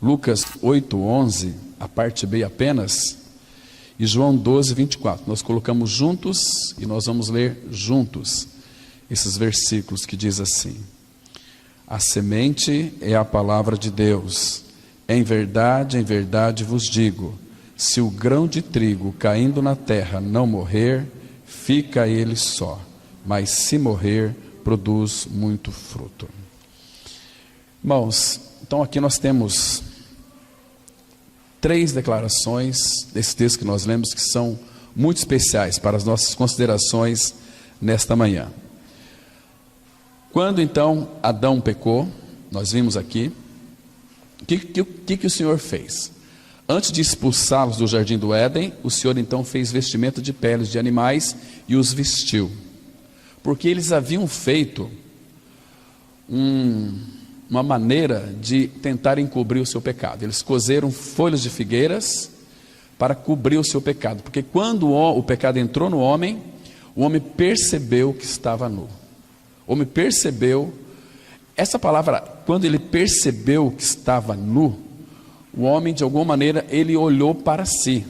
Lucas 8:11, a parte B apenas, e João 12:24. Nós colocamos juntos e nós vamos ler juntos esses versículos que diz assim: a semente é a palavra de Deus. Em verdade vos digo, se o grão de trigo caindo na terra não morrer, fica ele só, mas se morrer, produz muito fruto. Irmãos, então aqui nós temos 3 declarações desse texto que nós lemos que são muito especiais para as nossas considerações nesta manhã. Quando então Adão pecou, nós vimos aqui, o que o Senhor fez? Antes de expulsá-los do jardim do Éden, o Senhor então fez vestimenta de peles de animais e os vestiu, porque eles haviam feito uma maneira de tentar encobrir o seu pecado. Eles cozeram folhas de figueiras para cobrir o seu pecado, porque quando o pecado entrou no homem, o homem percebeu que estava nu. O homem percebeu, essa palavra, quando ele percebeu que estava nu, o homem de alguma maneira, ele olhou para si.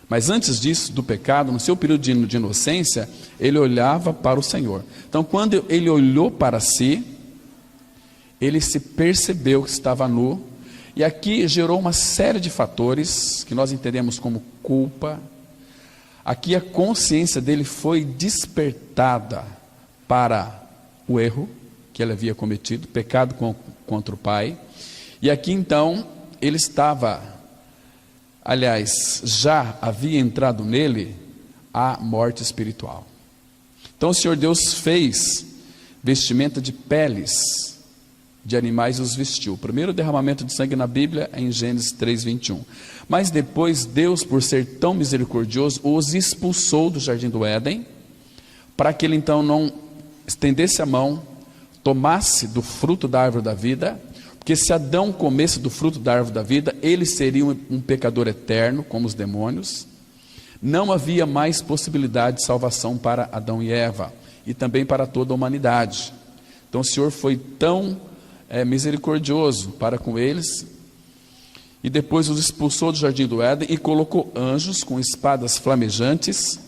Mas antes disso, do pecado, no seu período de inocência, ele olhava para o Senhor. Então quando ele olhou para si, ele se percebeu que estava nu, e aqui gerou uma série de fatores, que nós entendemos como culpa. Aqui a consciência dele foi despertada para o erro que ele havia cometido, pecado contra o Pai. E aqui então, ele estava, aliás, já havia entrado nele a morte espiritual. Então o Senhor Deus fez vestimenta de peles de animais e os vestiu. O primeiro derramamento de sangue na Bíblia é em Gênesis 3:21. Mas depois Deus, por ser tão misericordioso, os expulsou do jardim do Éden, para que ele então não estendesse a mão, tomasse do fruto da árvore da vida, porque se Adão comesse do fruto da árvore da vida, ele seria um pecador eterno, como os demônios. Não havia mais possibilidade de salvação para Adão e Eva, e também para toda a humanidade. Então o Senhor foi tão misericordioso para com eles, e depois os expulsou do jardim do Éden, e colocou anjos com espadas flamejantes,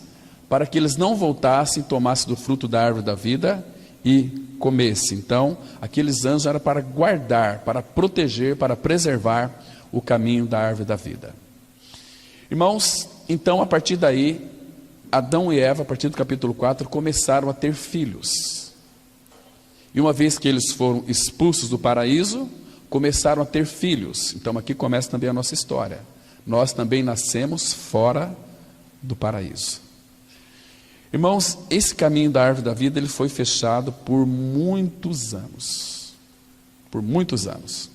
para que eles não voltassem, tomassem do fruto da árvore da vida e comessem. Então, aqueles anjos eram para guardar, para proteger, para preservar o caminho da árvore da vida. Irmãos, então a partir daí, Adão e Eva, a partir do capítulo 4, começaram a ter filhos. E uma vez que eles foram expulsos do paraíso, começaram a ter filhos. Então aqui começa também a nossa história. Nós também nascemos fora do paraíso. Irmãos, esse caminho da árvore da vida, ele foi fechado por muitos anos. Por muitos anos.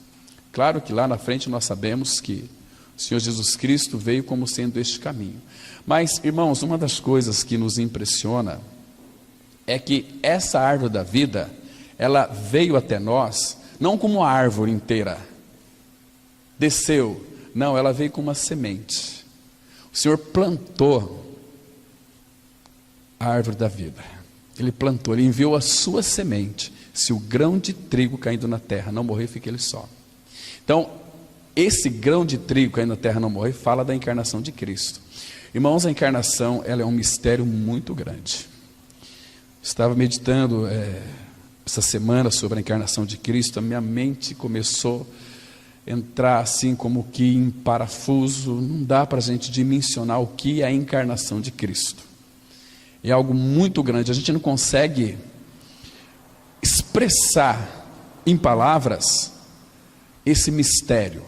Claro que lá na frente nós sabemos que o Senhor Jesus Cristo veio como sendo este caminho. Mas, irmãos, uma das coisas que nos impressiona é que essa árvore da vida, ela veio até nós, não como uma árvore inteira, desceu, não, ela veio com uma semente. O Senhor plantou a árvore da vida, ele plantou, ele enviou a sua semente. Se o grão de trigo caindo na terra não morrer, fica ele só. Então, esse grão de trigo caindo na terra não morrer, fala da encarnação de Cristo. Irmãos, a encarnação, ela é um mistério muito grande. Estava meditando essa semana sobre a encarnação de Cristo, a minha mente começou a entrar assim como que em parafuso. Não dá para a gente dimensionar o que é a encarnação de Cristo. É algo muito grande, a gente não consegue expressar em palavras esse mistério,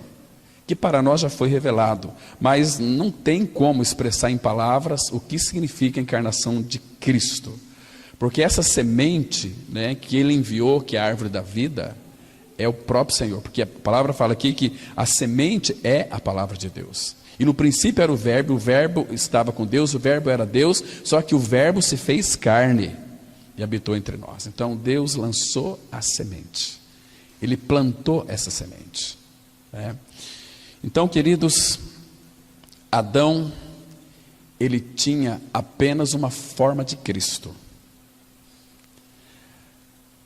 que para nós já foi revelado, mas não tem como expressar em palavras o que significa a encarnação de Cristo. Porque essa semente, né, que ele enviou, que é a árvore da vida, é o próprio Senhor. Porque a palavra fala aqui que a semente é a palavra de Deus. E no princípio era o Verbo estava com Deus, o Verbo era Deus, só que o Verbo se fez carne e habitou entre nós. Então Deus lançou a semente. Ele plantou essa semente. Né? Então, queridos, Adão, ele tinha apenas uma forma de Cristo.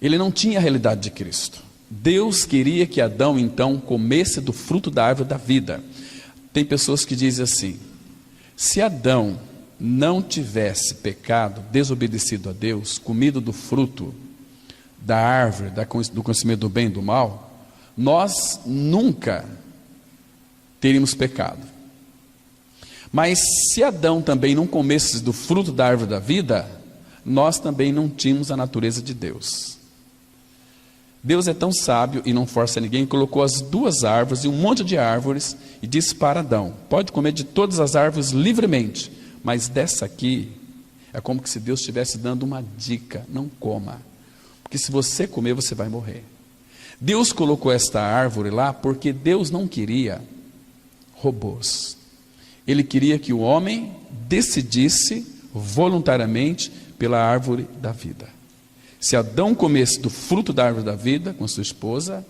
Ele não tinha a realidade de Cristo. Deus queria que Adão então comesse do fruto da árvore da vida. Tem pessoas que dizem assim: se Adão não tivesse pecado, desobedecido a Deus, comido do fruto da árvore, do conhecimento do bem e do mal, nós nunca teríamos pecado. Mas se Adão também não comesse do fruto da árvore da vida, nós também não tínhamos a natureza de Deus. Deus é tão sábio e não força ninguém, colocou as duas árvores e um monte de árvores e disse para Adão: pode comer de todas as árvores livremente, mas dessa aqui é como se Deus estivesse dando uma dica: não coma, porque se você comer você vai morrer. Deus colocou esta árvore lá porque Deus não queria robôs. Ele queria que o homem decidisse voluntariamente pela árvore da vida. Se Adão comesse do fruto da árvore da vida com sua esposa,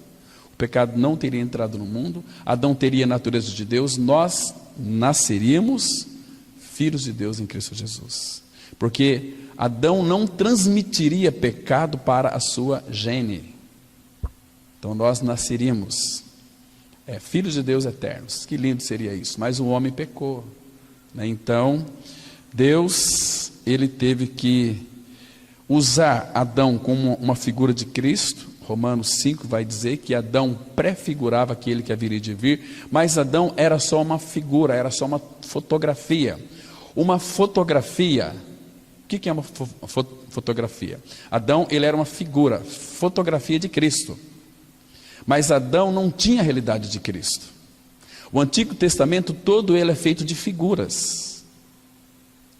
o pecado não teria entrado no mundo, Adão teria a natureza de Deus, nós nasceríamos filhos de Deus em Cristo Jesus. Porque Adão não transmitiria pecado para a sua gene. Então nós nasceríamos filhos de Deus eternos. Que lindo seria isso. Mas o homem pecou, né? Então Deus, ele teve que usar Adão como uma figura de Cristo. Romanos 5 vai dizer que Adão prefigurava aquele que haveria de vir, mas Adão era só uma figura, era só uma fotografia. Uma fotografia, o que é uma fotografia? Adão, ele era uma figura, fotografia de Cristo. Mas Adão não tinha a realidade de Cristo. O Antigo Testamento todo ele é feito de figuras.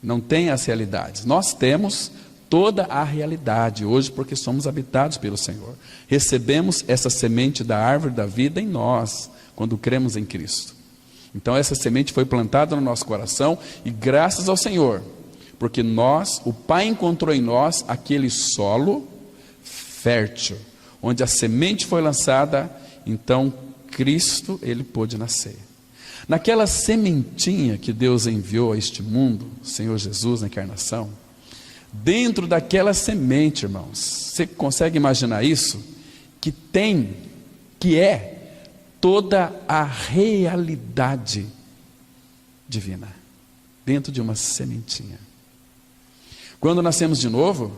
Não tem as realidades. Nós temos toda a realidade hoje, porque somos habitados pelo Senhor. Recebemos essa semente da árvore da vida em nós, quando cremos em Cristo. Então essa semente foi plantada no nosso coração, e graças ao Senhor, porque o Pai encontrou em nós aquele solo fértil, onde a semente foi lançada, então Cristo, ele pôde nascer. Naquela sementinha que Deus enviou a este mundo, o Senhor Jesus na encarnação, dentro daquela semente, irmãos, você consegue imaginar isso? Que é toda a realidade divina, dentro de uma sementinha. Quando nascemos de novo,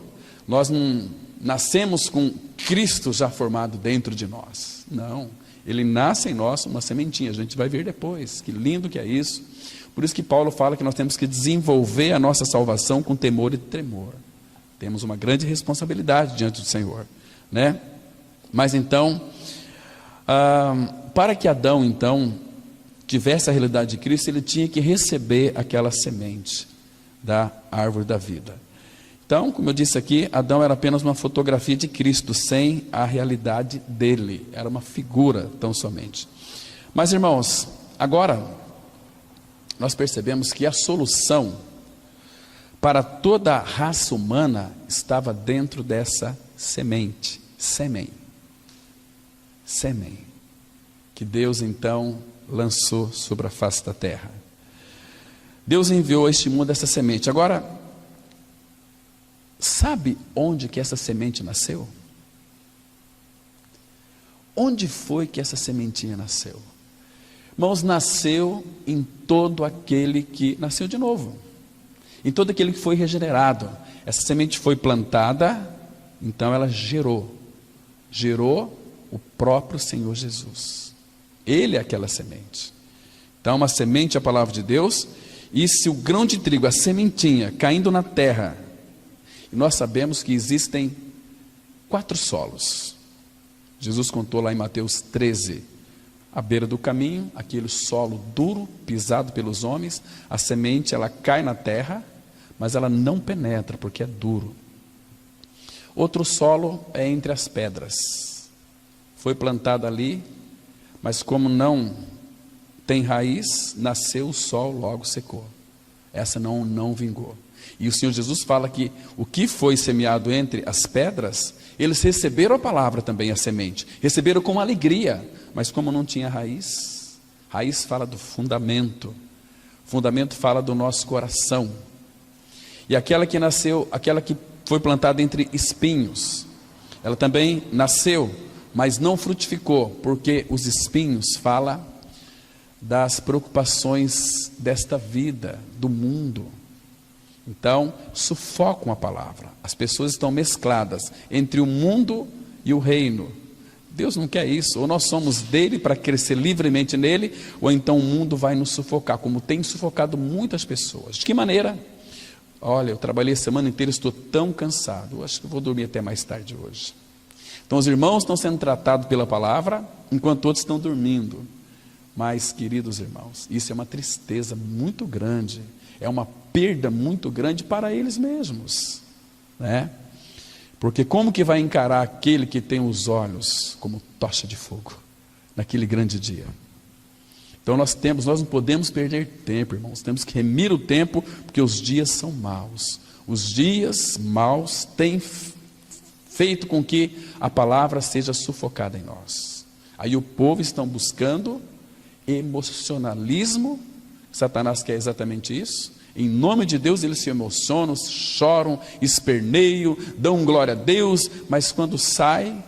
nós não nascemos com Cristo já formado dentro de nós. Não, ele nasce em nós uma sementinha, a gente vai ver depois, que lindo que é isso. Por isso que Paulo fala que nós temos que desenvolver a nossa salvação com temor e tremor. Temos uma grande responsabilidade diante do Senhor, né? Mas então, para que Adão então tivesse a realidade de Cristo, ele tinha que receber aquela semente da árvore da vida. Então, como eu disse aqui, Adão era apenas uma fotografia de Cristo, sem a realidade dele, era uma figura tão somente. Mas irmãos, agora nós percebemos que a solução para toda a raça humana estava dentro dessa semente, sêmen, que Deus então lançou sobre a face da terra. Deus enviou a este mundo essa semente. Agora, sabe onde que essa semente nasceu? Onde foi que essa sementinha nasceu? Irmãos, nasceu em todo aquele que nasceu de novo, em todo aquele que foi regenerado. Essa semente foi plantada, então ela gerou o próprio Senhor Jesus. Ele é aquela semente. Então uma semente é a palavra de Deus, e se o grão de trigo, a sementinha, caindo na terra, e nós sabemos que existem 4 solos. Jesus contou lá em Mateus 13, à beira do caminho, aquele solo duro, pisado pelos homens, a semente ela cai na terra, mas ela não penetra, porque é duro. Outro solo é entre as pedras, foi plantado ali, mas como não tem raiz, nasceu o sol, logo secou. Essa não vingou. E o Senhor Jesus fala que o que foi semeado entre as pedras, eles receberam a palavra também, a semente, receberam com alegria, mas como não tinha raiz, raiz fala do fundamento fala do nosso coração. E aquela que nasceu, aquela que foi plantada entre espinhos, ela também nasceu, mas não frutificou, porque os espinhos falam das preocupações desta vida, do mundo. Então, sufocam a palavra. As pessoas estão mescladas entre o mundo e o reino. Deus não quer isso. Ou nós somos dele para crescer livremente nele, ou então o mundo vai nos sufocar, como tem sufocado muitas pessoas. De que maneira? Olha, eu trabalhei a semana inteira, estou tão cansado, eu acho que eu vou dormir até mais tarde hoje. Então os irmãos estão sendo tratados pela palavra, enquanto outros estão dormindo. Mas, queridos irmãos, isso é uma tristeza muito grande, é uma perda muito grande para eles mesmos, né? Porque como que vai encarar aquele que tem os olhos como tocha de fogo, naquele grande dia? Então nós não podemos perder tempo, irmãos, temos que remir o tempo, porque os dias são maus. Os dias maus têm feito com que a palavra seja sufocada em nós. Aí o povo está buscando emocionalismo. Satanás quer exatamente isso. Em nome de Deus eles se emocionam, choram, esperneiam, dão glória a Deus, mas quando sai,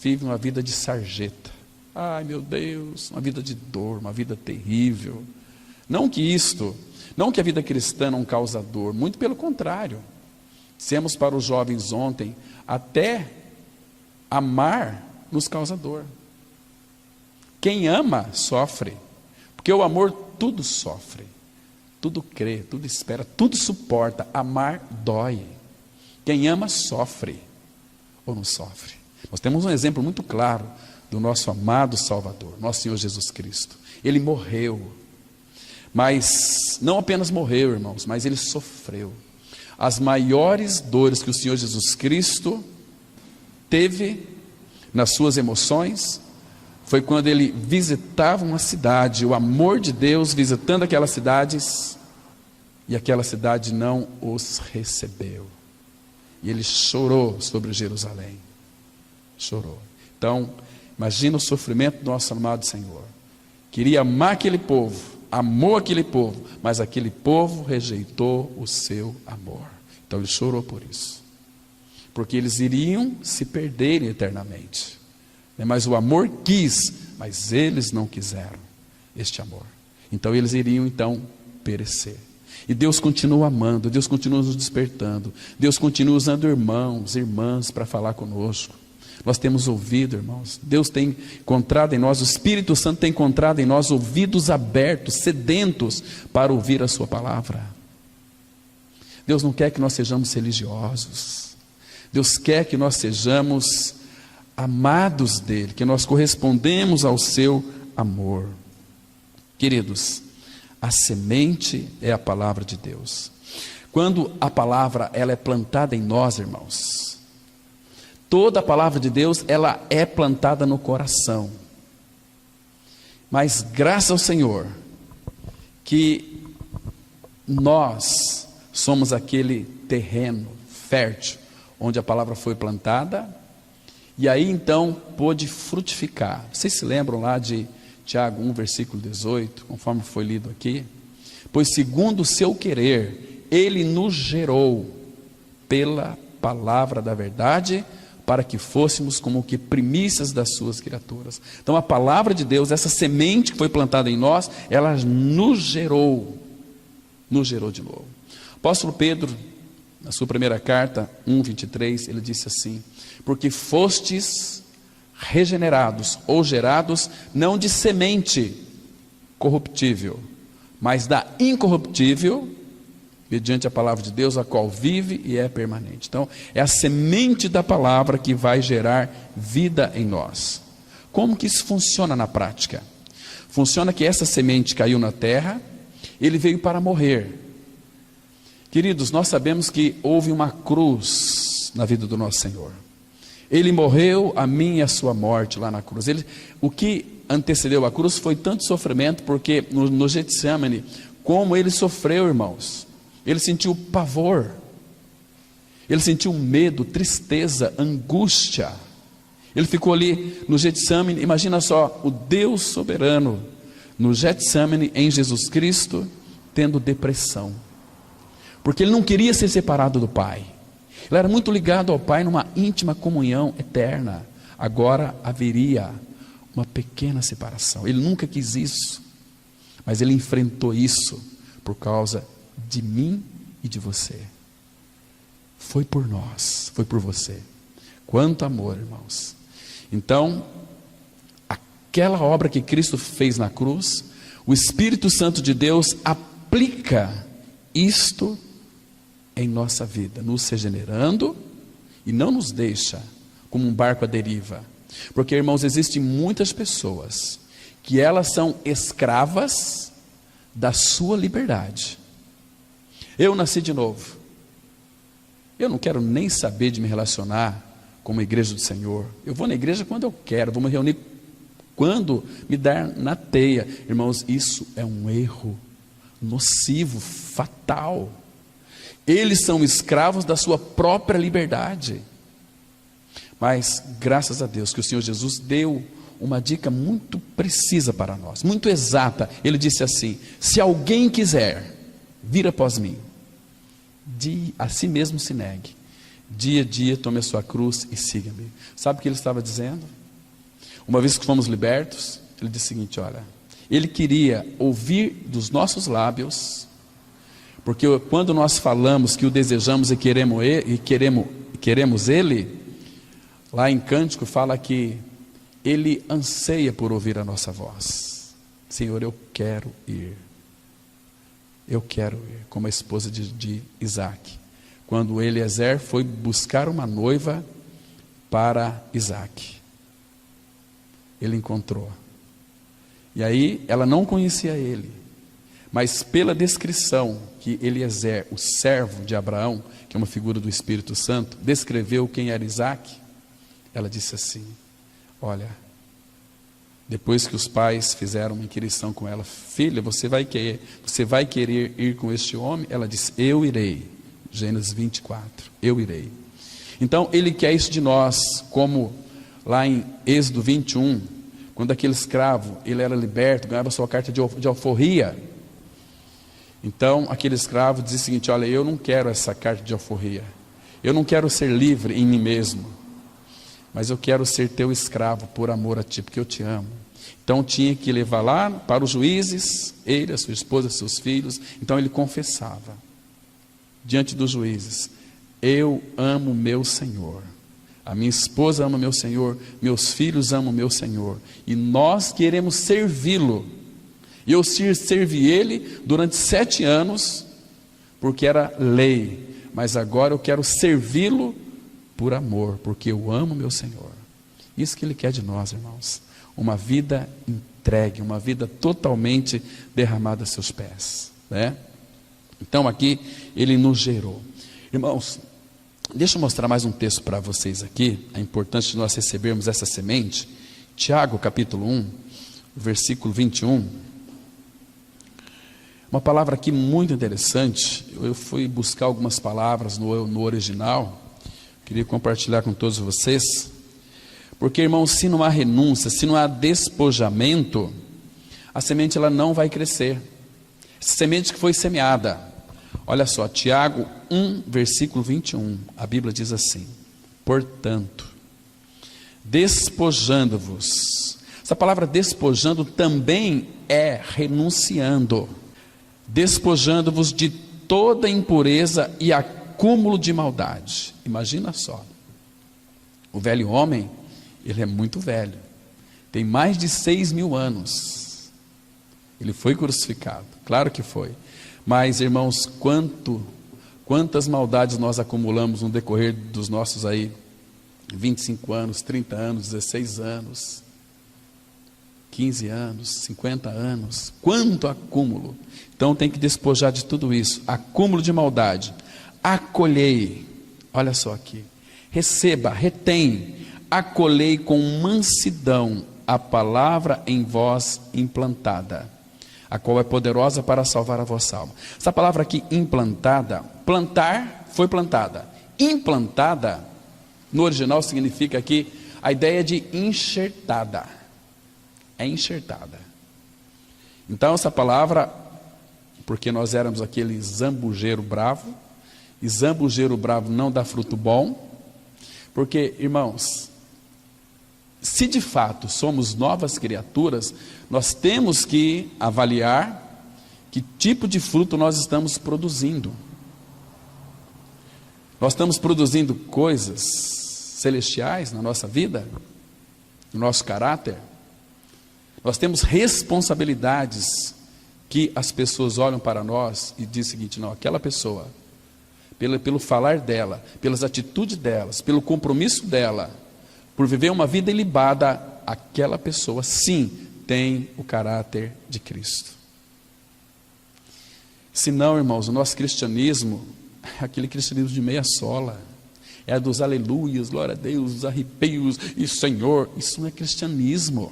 vive uma vida de sarjeta. Ai meu Deus, uma vida de dor, uma vida terrível. Não que a vida cristã não causa dor, muito pelo contrário. Dissemos para os jovens ontem, até amar nos causa dor. Quem ama, sofre, porque o amor tudo sofre, tudo crê, tudo espera, tudo suporta. Amar dói. Quem ama, sofre, ou não sofre. Nós temos um exemplo muito claro do nosso amado Salvador, nosso Senhor Jesus Cristo. Ele morreu, mas não apenas morreu, irmãos, mas ele sofreu. As maiores dores que o Senhor Jesus Cristo teve nas suas emoções foi quando ele visitava uma cidade, o amor de Deus visitando aquelas cidades, e aquela cidade não os recebeu. E ele chorou sobre Jerusalém. Chorou. Então, imagina o sofrimento do nosso amado Senhor. Queria amar aquele povo, amou aquele povo, mas aquele povo rejeitou o seu amor. Então ele chorou por isso, porque eles iriam se perderem eternamente. Mas o amor quis, mas eles não quiseram este amor. Então eles iriam então perecer. E Deus continua amando, Deus continua nos despertando, Deus continua usando irmãos, irmãs para falar conosco. Nós temos ouvido, irmãos, Deus tem encontrado em nós, o Espírito Santo tem encontrado em nós ouvidos abertos, sedentos para ouvir a sua palavra. Deus não quer que nós sejamos religiosos. Deus quer que nós sejamos amados dele, que nós correspondemos ao seu amor. Queridos, a semente é a palavra de Deus. Quando a palavra ela é plantada em nós, irmãos, toda a palavra de Deus, ela é plantada no coração. Mas graças ao Senhor, que nós somos aquele terreno fértil, onde a palavra foi plantada, e aí então pôde frutificar. Vocês se lembram lá de Tiago 1, versículo 18, conforme foi lido aqui? Pois segundo o seu querer, ele nos gerou pela palavra da verdade, para que fôssemos como que primícias das suas criaturas. Então a palavra de Deus, essa semente que foi plantada em nós, ela nos gerou de novo. O apóstolo Pedro, na sua primeira carta, 1:23, ele disse assim: porque fostes regenerados ou gerados não de semente corruptível, mas da incorruptível, mediante a palavra de Deus, a qual vive e é permanente. Então, é a semente da palavra que vai gerar vida em nós. Como que isso funciona na prática? Funciona que essa semente caiu na terra, ele veio para morrer. Queridos, nós sabemos que houve uma cruz na vida do nosso Senhor. Ele morreu a minha e a sua morte lá na cruz. O que antecedeu a cruz foi tanto sofrimento, porque no Getsemane, como ele sofreu, irmãos, ele sentiu pavor, ele sentiu medo, tristeza, angústia. Ele ficou ali no Getsemane. Imagina só, o Deus soberano no Getsemane, em Jesus Cristo, tendo depressão, porque ele não queria ser separado do Pai. Ele era muito ligado ao Pai numa íntima comunhão eterna. Agora haveria uma pequena separação. Ele nunca quis isso, mas ele enfrentou isso por causa de mim e de você. Foi por nós, foi por você. Quanto amor, irmãos. Então, aquela obra que Cristo fez na cruz, o Espírito Santo de Deus aplica isto em nossa vida, nos regenerando e não nos deixa como um barco à deriva. Porque, irmãos, existem muitas pessoas que elas são escravas da sua liberdade. Eu nasci de novo. Eu não quero nem saber de me relacionar com uma igreja do Senhor. Eu vou na igreja quando eu quero, vou me reunir quando me dar na teia. Irmãos, isso é um erro nocivo, fatal. Eles são escravos da sua própria liberdade. Mas, graças a Deus, que o Senhor Jesus deu uma dica muito precisa para nós, muito exata. Ele disse assim: se alguém quiser vir após mim, a si mesmo se negue, dia a dia tome a sua cruz e siga-me. Sabe o que ele estava dizendo? Uma vez que fomos libertos, ele disse o seguinte: olha, ele queria ouvir dos nossos lábios, porque quando nós falamos que o desejamos e queremos ele, lá em Cântico fala que ele anseia por ouvir a nossa voz. Senhor, eu quero ir. Eu quero ir, como a esposa de Isaac. Quando Eliezer foi buscar uma noiva para Isaac, ele encontrou. E aí ela não conhecia ele, mas pela descrição que Eliezer, o servo de Abraão, que é uma figura do Espírito Santo, descreveu quem era Isaac, ela disse assim: olha, depois que os pais fizeram uma inquirição com ela, filha, você vai querer ir com este homem? Ela disse: eu irei. Gênesis 24, eu irei. Então ele quer isso de nós, como lá em Êxodo 21, quando aquele escravo, ele era liberto, ganhava sua carta de alforria. Então aquele escravo dizia o seguinte: olha, eu não quero essa carta de alforria, eu não quero ser livre em mim mesmo, mas eu quero ser teu escravo por amor a ti, porque eu te amo. Então tinha que levar lá para os juízes, ele, a sua esposa, seus filhos. Então ele confessava diante dos juízes: eu amo meu Senhor, a minha esposa ama meu Senhor, meus filhos amam meu Senhor, e nós queremos servi-lo. E eu servi ele durante 7 anos, porque era lei, mas agora eu quero servi-lo por amor, porque eu amo meu Senhor. Isso que ele quer de nós, irmãos, uma vida entregue, uma vida totalmente derramada a seus pés, né? Então aqui ele nos gerou. Irmãos, deixa eu mostrar mais um texto para vocês aqui, a importância de nós recebermos essa semente. Tiago capítulo 1, versículo 21. Uma palavra aqui muito interessante. Eu fui buscar algumas palavras no original, queria compartilhar com todos vocês. Porque, irmãos, se não há renúncia, se não há despojamento, a semente ela não vai crescer. Essa semente que foi semeada, olha só, Tiago 1, versículo 21, a Bíblia diz assim: portanto, despojando-vos. Essa palavra despojando também é renunciando. Despojando-vos de toda impureza e acúmulo de maldade. Imagina só, o velho homem, ele é muito velho, tem mais de 6.000 anos, ele foi crucificado, claro que foi, mas irmãos, quantas maldades nós acumulamos no decorrer dos nossos 25 anos, 30 anos, 16 anos, 15 anos, 50 anos, quanto acúmulo. Então tem que despojar de tudo isso, acúmulo de maldade. Acolhei, olha só aqui, receba, retém, acolhei com mansidão a palavra em vós implantada, a qual é poderosa para salvar a vossa alma. Essa palavra aqui, implantada, plantar, foi plantada. Implantada, no original significa aqui, a ideia de enxertada. É enxertada. Então essa palavra, porque nós éramos aquele zambujeiro bravo, e zambujeiro bravo não dá fruto bom, porque, irmãos, se de fato somos novas criaturas, nós temos que avaliar que tipo de fruto nós estamos produzindo. Nós estamos produzindo coisas celestiais na nossa vida, no nosso caráter. Nós temos responsabilidades que as pessoas olham para nós e dizem o seguinte: não, aquela pessoa, pelo falar dela, pelas atitudes delas, pelo compromisso dela, por viver uma vida ilibada, aquela pessoa sim tem o caráter de Cristo. Se não, irmãos, o nosso cristianismo é aquele cristianismo de meia sola, é dos aleluias, glória a Deus, os arrepios e Senhor. Isso não é cristianismo.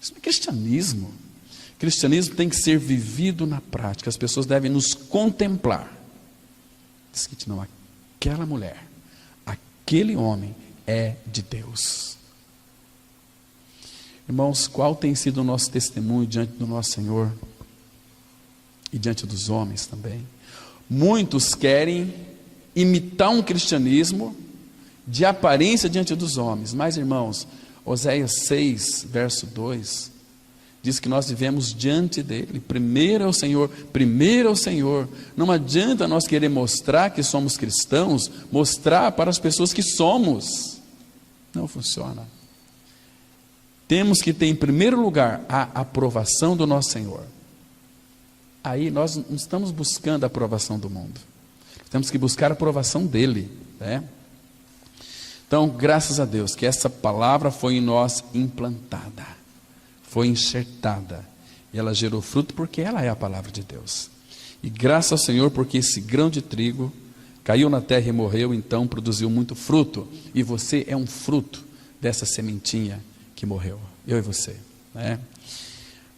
Isso não é cristianismo. Cristianismo tem que ser vivido na prática. As pessoas devem nos contemplar. Diz que não, aquela mulher, aquele homem é de Deus. Irmãos, qual tem sido o nosso testemunho diante do nosso Senhor e diante dos homens também? Muitos querem imitar um cristianismo de aparência diante dos homens, mas, irmãos, Oséias 6, verso 2, diz que nós vivemos diante dele. Primeiro é o Senhor, primeiro é o Senhor. Não adianta nós querer mostrar que somos cristãos, mostrar para as pessoas que somos. Não funciona. Temos que ter em primeiro lugar a aprovação do nosso Senhor. Aí nós não estamos buscando a aprovação do mundo. Temos que buscar a aprovação dele, né? Então, graças a Deus que essa palavra foi em nós implantada, foi enxertada, e ela gerou fruto porque ela é a palavra de Deus. E graças ao Senhor porque esse grão de trigo caiu na terra e morreu, então produziu muito fruto, e você é um fruto dessa sementinha que morreu, eu e você, né?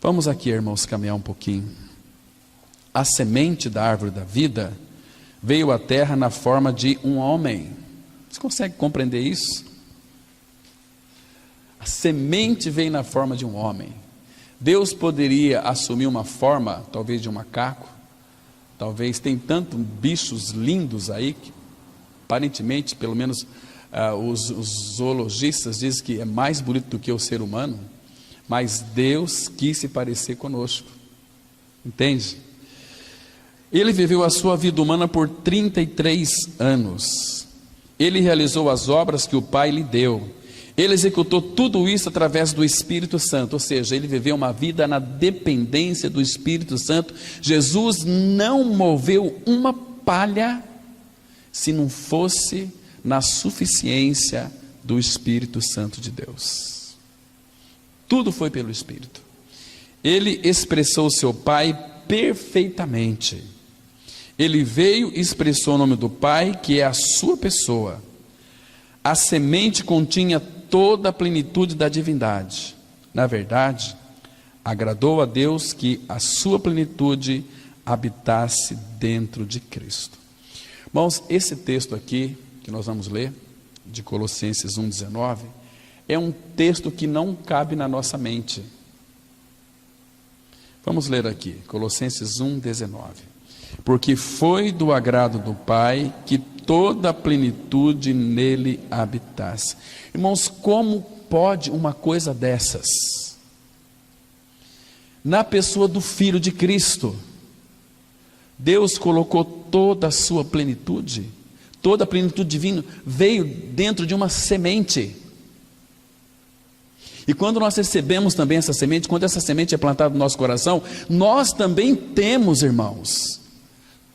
Vamos aqui, irmãos, caminhar um pouquinho. A semente da árvore da vida veio à terra na forma de um homem. Você consegue compreender isso? A semente veio na forma de um homem. Deus poderia assumir uma forma, talvez de um macaco, talvez, tem tantos bichos lindos aí, que aparentemente, pelo menos os zoologistas dizem que é mais bonito do que o ser humano, mas Deus quis se parecer conosco, entende? Ele viveu a sua vida humana por 33 anos. Ele realizou as obras que o Pai lhe deu. Ele executou tudo isso através do Espírito Santo, ou seja, ele viveu uma vida na dependência do Espírito Santo. Jesus não moveu uma palha se não fosse na suficiência do Espírito Santo de Deus. Tudo foi pelo Espírito. Ele expressou seu Pai perfeitamente. Ele veio e expressou o nome do Pai, que é a sua pessoa. A semente continha toda a plenitude da divindade. Na verdade, agradou a Deus que a sua plenitude habitasse dentro de Cristo. Irmãos, esse texto aqui, que nós vamos ler, de Colossenses 1,19, é um texto que não cabe na nossa mente. Vamos ler aqui, Colossenses 1,19. Porque foi do agrado do Pai que toda a plenitude nele habitasse. Irmãos, como pode uma coisa dessas? Na pessoa do Filho de Cristo, Deus colocou toda a sua plenitude, toda a plenitude divina veio dentro de uma semente. E quando nós recebemos também essa semente, quando essa semente é plantada no nosso coração, nós também temos, irmãos,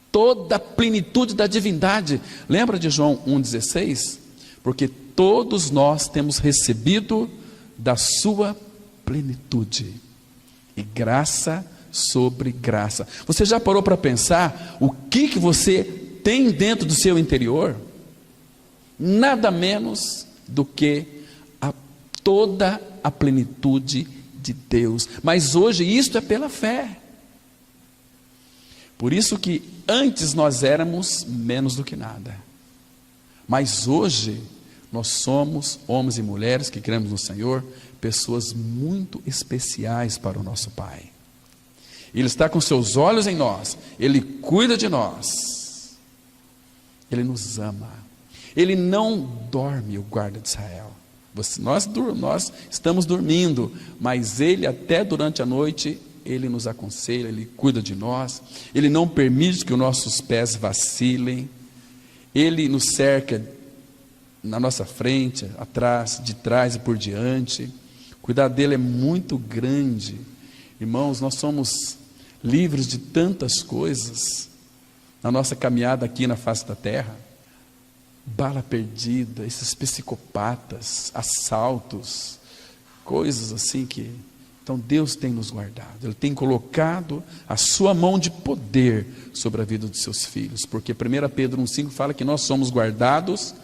toda a plenitude da divindade. Lembra de João 1,16? Porque todos nós temos recebido da sua plenitude, e graça sobre graça. Você já parou para pensar o que você tem dentro do seu interior? Nada menos do que toda a plenitude de Deus. Mas hoje isto é pela fé. Por isso que antes nós éramos menos do que nada, mas hoje nós somos homens e mulheres que cremos no Senhor, pessoas muito especiais para o nosso Pai. Ele está com seus olhos em nós, Ele cuida de nós, Ele nos ama, Ele não dorme, o guarda de Israel. Nós estamos dormindo, mas Ele até durante a noite, Ele nos aconselha, Ele cuida de nós, Ele não permite que os nossos pés vacilem, Ele nos cerca na nossa frente, atrás, de trás e por diante. O cuidado dele é muito grande. Irmãos, nós somos livres de tantas coisas na nossa caminhada aqui na face da terra. Bala perdida, esses psicopatas, assaltos, coisas assim que... Então Deus tem nos guardado, Ele tem colocado a sua mão de poder sobre a vida dos seus filhos, porque 1 Pedro 1,5 fala que nós somos guardados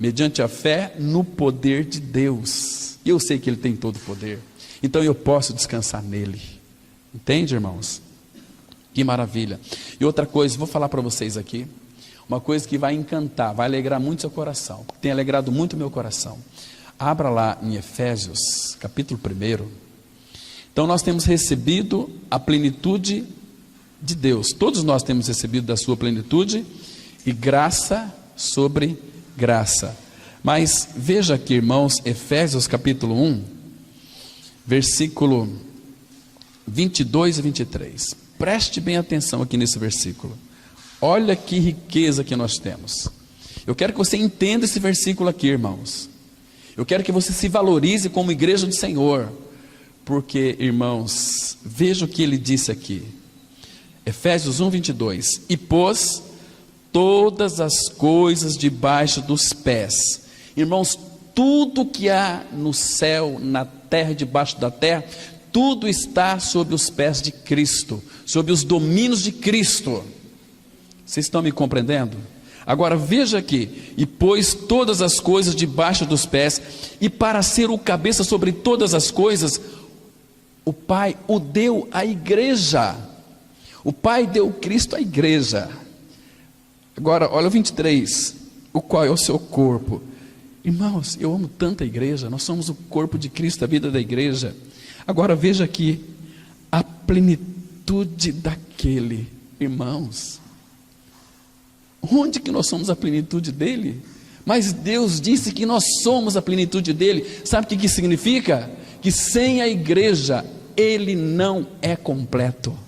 mediante a fé no poder de Deus, e eu sei que Ele tem todo o poder, então eu posso descansar nele, entende, irmãos? Que maravilha. E outra coisa, vou falar para vocês aqui, uma coisa que vai encantar, vai alegrar muito seu coração, tem alegrado muito meu coração. Abra lá em Efésios, capítulo 1. Então nós temos recebido a plenitude de Deus, todos nós temos recebido da sua plenitude, e graça sobre graça. Mas veja aqui, irmãos, Efésios capítulo 1, versículo 22 e 23, preste bem atenção aqui nesse versículo, olha que riqueza que nós temos. Eu quero que você entenda esse versículo aqui, irmãos, eu quero que você se valorize como igreja do Senhor, porque, irmãos, veja o que ele disse aqui, Efésios 1, 22, e pôs todas as coisas debaixo dos pés. Irmãos, tudo que há no céu, na terra e debaixo da terra, tudo está sob os pés de Cristo, sob os domínios de Cristo. Vocês estão me compreendendo? Agora veja aqui, e pôs todas as coisas debaixo dos pés, e para ser o cabeça sobre todas as coisas, o Pai o deu à igreja. O Pai deu Cristo à igreja. Agora, olha o 23, o qual é o seu corpo. Irmãos, eu amo tanto a igreja, nós somos o corpo de Cristo, a vida da igreja. Agora veja aqui, a plenitude daquele, irmãos. Onde que nós somos a plenitude dele? Mas Deus disse que nós somos a plenitude dele. Sabe o que isso significa? Que sem a igreja, ele não é completo.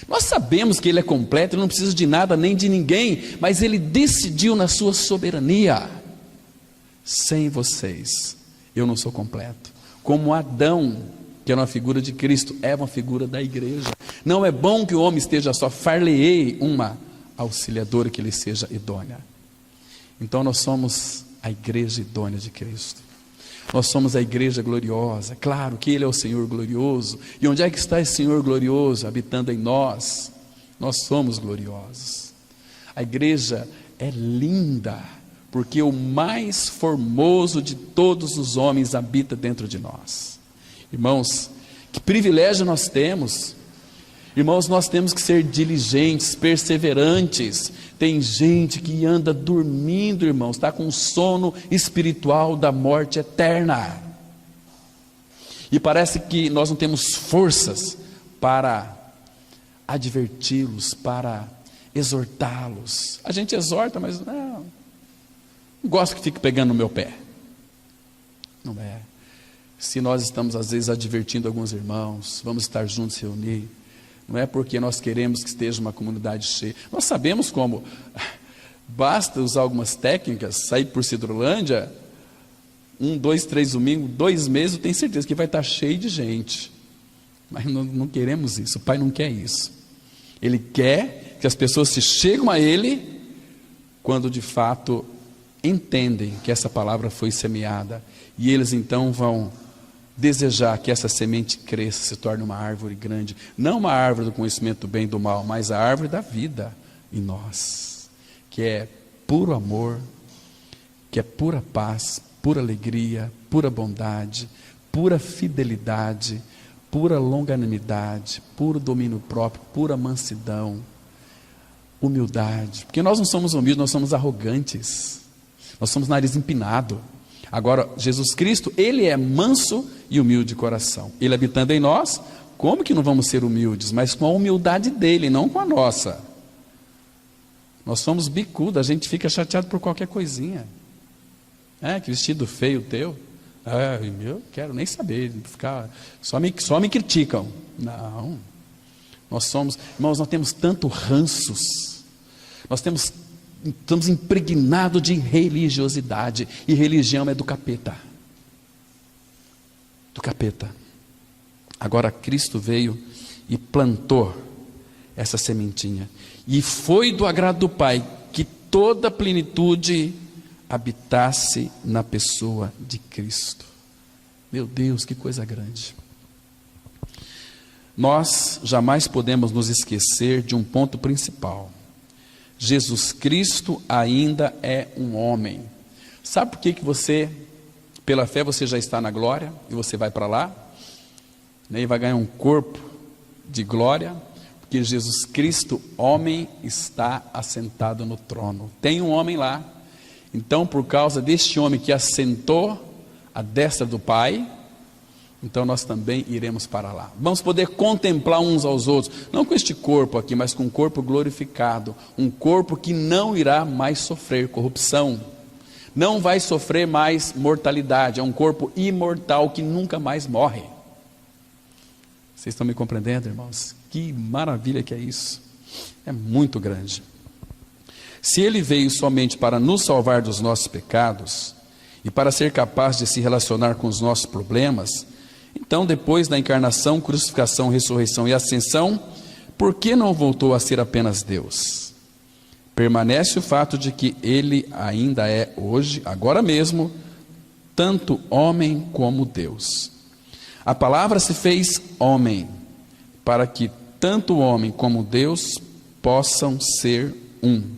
Nós sabemos que ele é completo, ele não precisa de nada nem de ninguém, mas ele decidiu na sua soberania, sem vocês, eu não sou completo. Como Adão, que é uma figura de Cristo, é uma figura da igreja. Não é bom que o homem esteja só, far-lhe-ei uma auxiliadora que lhe seja idônea. Então nós somos a igreja idônea de Cristo. Nós somos a igreja gloriosa, claro que Ele é o Senhor glorioso, e onde é que está esse Senhor glorioso? Habitando em nós, nós somos gloriosos. A igreja é linda, porque o mais formoso de todos os homens habita dentro de nós. Irmãos, que privilégio nós temos. Irmãos, nós temos que ser diligentes, perseverantes. Tem gente que anda dormindo, irmãos, está com sono espiritual da morte eterna. E parece que nós não temos forças para adverti-los, para exortá-los. A gente exorta, mas não gosto que fique pegando no meu pé. Não é. Se nós estamos às vezes advertindo alguns irmãos, vamos estar juntos, reunir, não é porque nós queremos que esteja uma comunidade cheia. Nós sabemos como. Basta usar algumas técnicas, sair por Cidrolândia, 1, 2, 3 domingos, 2 meses, eu tenho certeza que vai estar cheio de gente. Mas não queremos isso, o Pai não quer isso. Ele quer que as pessoas se chegam a Ele, quando de fato entendem que essa palavra foi semeada, e eles então vão desejar que essa semente cresça, se torne uma árvore grande, não uma árvore do conhecimento do bem e do mal, mas a árvore da vida em nós, que é puro amor, que é pura paz, pura alegria, pura bondade, pura fidelidade, pura longanimidade, puro domínio próprio, pura mansidão, humildade, porque nós não somos humildes, nós somos arrogantes, nós somos nariz empinado. Agora, Jesus Cristo, Ele é manso e humilde de coração. Ele habitando em nós, como que não vamos ser humildes? Mas com a humildade dele, não com a nossa. Nós somos bicudos, a gente fica chateado por qualquer coisinha. Que vestido feio teu. Eu quero nem saber, só me criticam. Não. Irmãos, nós temos tanto ranços. Estamos impregnados de religiosidade. E religião é do capeta. Do capeta. Agora Cristo veio e plantou essa sementinha. E foi do agrado do Pai que toda a plenitude habitasse na pessoa de Cristo. Meu Deus, que coisa grande. Nós jamais podemos nos esquecer de um ponto principal. Jesus Cristo ainda é um homem. Sabe por que você, pela fé, você já está na glória e você vai para lá? E vai ganhar um corpo de glória, porque Jesus Cristo, homem, está assentado no trono. Tem um homem lá. Então, por causa deste homem que assentou à destra do Pai, então nós também iremos para lá. Vamos poder contemplar uns aos outros, não com este corpo aqui, mas com um corpo glorificado, um corpo que não irá mais sofrer corrupção, não vai sofrer mais mortalidade, é um corpo imortal que nunca mais morre. Vocês estão me compreendendo, irmãos? Que maravilha que é isso, é muito grande. Se ele veio somente para nos salvar dos nossos pecados e para ser capaz de se relacionar com os nossos problemas, então depois da encarnação, crucificação, ressurreição e ascensão, por que não voltou a ser apenas Deus? Permanece o fato de que ele ainda é hoje, agora mesmo, tanto homem como Deus. A palavra se fez homem, para que tanto o homem como Deus possam ser um.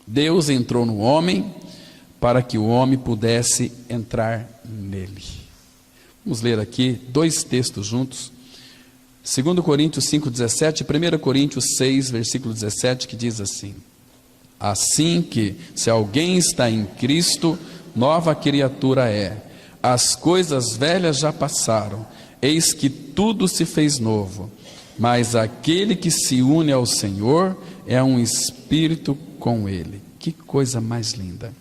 Deus entrou no homem para que o homem pudesse entrar nele. Vamos ler aqui dois textos juntos. 2 Coríntios 5,17 e 1 Coríntios 6, versículo 17, que diz assim: assim que, se alguém está em Cristo, nova criatura é. As coisas velhas já passaram, eis que tudo se fez novo. Mas aquele que se une ao Senhor é um espírito com ele. Que coisa mais linda.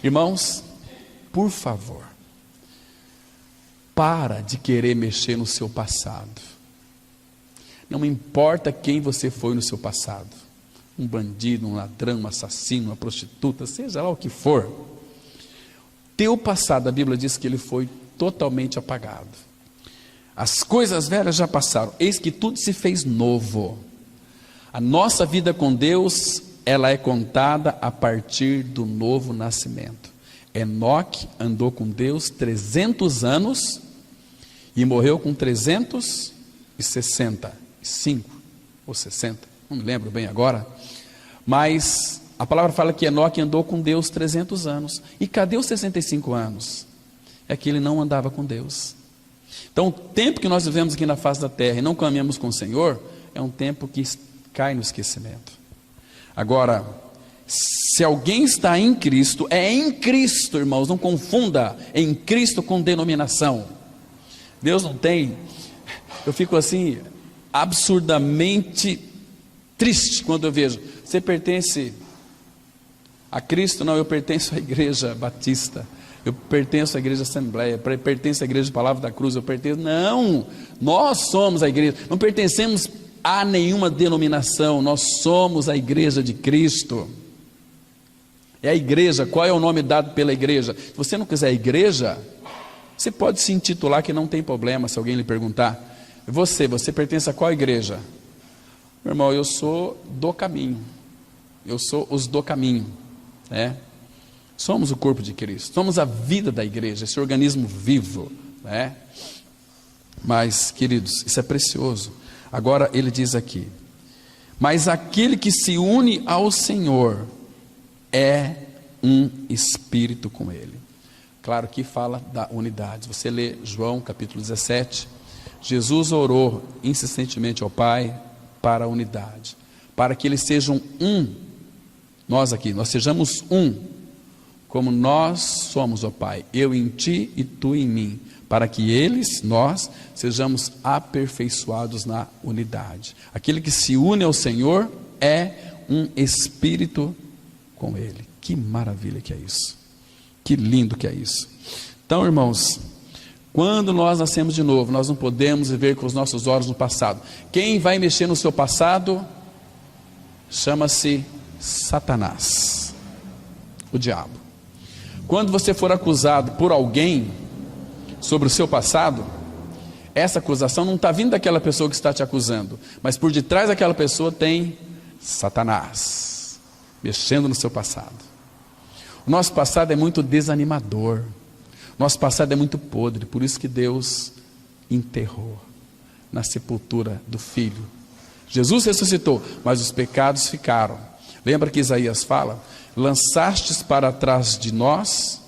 Irmãos, por favor, para de querer mexer no seu passado. Não importa quem você foi no seu passado, um bandido, um ladrão, um assassino, uma prostituta, seja lá o que for, teu passado, a Bíblia diz que ele foi totalmente apagado. As coisas velhas já passaram, eis que tudo se fez novo. A nossa vida com Deus, ela é contada a partir do novo nascimento. Enoque andou com Deus 300 anos e morreu com 365 ou 60, não me lembro bem agora, mas a palavra fala que Enoque andou com Deus 300 anos. E cadê os 65 anos? É que ele não andava com Deus. Então o tempo que nós vivemos aqui na face da terra e não caminhamos com o Senhor, é um tempo que cai no esquecimento. Agora, se alguém está em Cristo, é em Cristo, irmãos, não confunda em Cristo com denominação. Deus não tem, eu fico assim, absurdamente triste quando eu vejo, você pertence a Cristo? Não, eu pertenço à Igreja Batista, eu pertenço à Igreja Assembleia, pertenço à Igreja Palavra da Cruz, eu pertenço, não, nós somos a igreja, não pertencemos a nenhuma denominação, nós somos a Igreja de Cristo. É a igreja. Qual é o nome dado pela igreja? Se você não quiser a igreja, você pode se intitular, que não tem problema, se alguém lhe perguntar. Você pertence a qual igreja? Meu irmão, eu sou do caminho, eu sou os do caminho, né? Somos o corpo de Cristo, somos a vida da igreja, esse organismo vivo, né? Mas, queridos, isso é precioso. Agora ele diz aqui: mas aquele que se une ao Senhor é um espírito com ele. Claro que fala da unidade. Você lê João capítulo 17, Jesus orou insistentemente ao Pai para a unidade, para que eles sejam um, nós aqui, nós sejamos um, como nós somos, ó Pai, eu em ti e tu em mim, para que eles, nós, sejamos aperfeiçoados na unidade. Aquele que se une ao Senhor é um espírito com Ele. Que maravilha que é isso, que lindo que é isso. Então, irmãos, quando nós nascemos de novo, nós não podemos viver com os nossos olhos no passado. Quem vai mexer no seu passado chama-se Satanás, o diabo. Quando você for acusado por alguém sobre o seu passado, essa acusação não está vindo daquela pessoa que está te acusando, mas por detrás daquela pessoa tem Satanás mexendo no seu passado. O nosso passado é muito desanimador, nosso passado é muito podre, por isso que Deus enterrou na sepultura do Filho. Jesus ressuscitou, mas os pecados ficaram. Lembra que Isaías fala? Lançastes para trás de nós,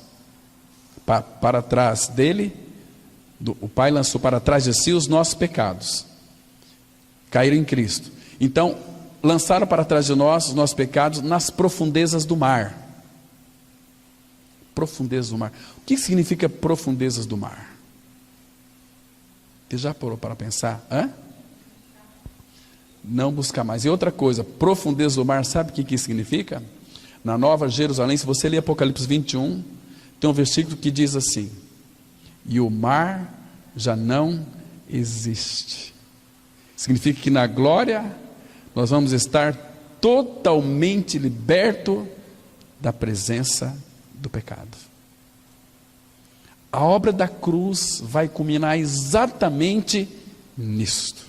para trás dele, o Pai lançou para trás de si os nossos pecados, caíram em Cristo. Então, lançaram para trás de nós os nossos pecados nas profundezas do mar. Profundezas do mar. O que significa profundezas do mar? Você já parou para pensar? Não buscar mais. E outra coisa, profundezas do mar, sabe o que significa? Na Nova Jerusalém, se você ler Apocalipse 21, tem um versículo que diz assim: e o mar já não existe. Significa que na glória nós vamos estar totalmente libertos da presença do pecado. A obra da cruz vai culminar exatamente nisto.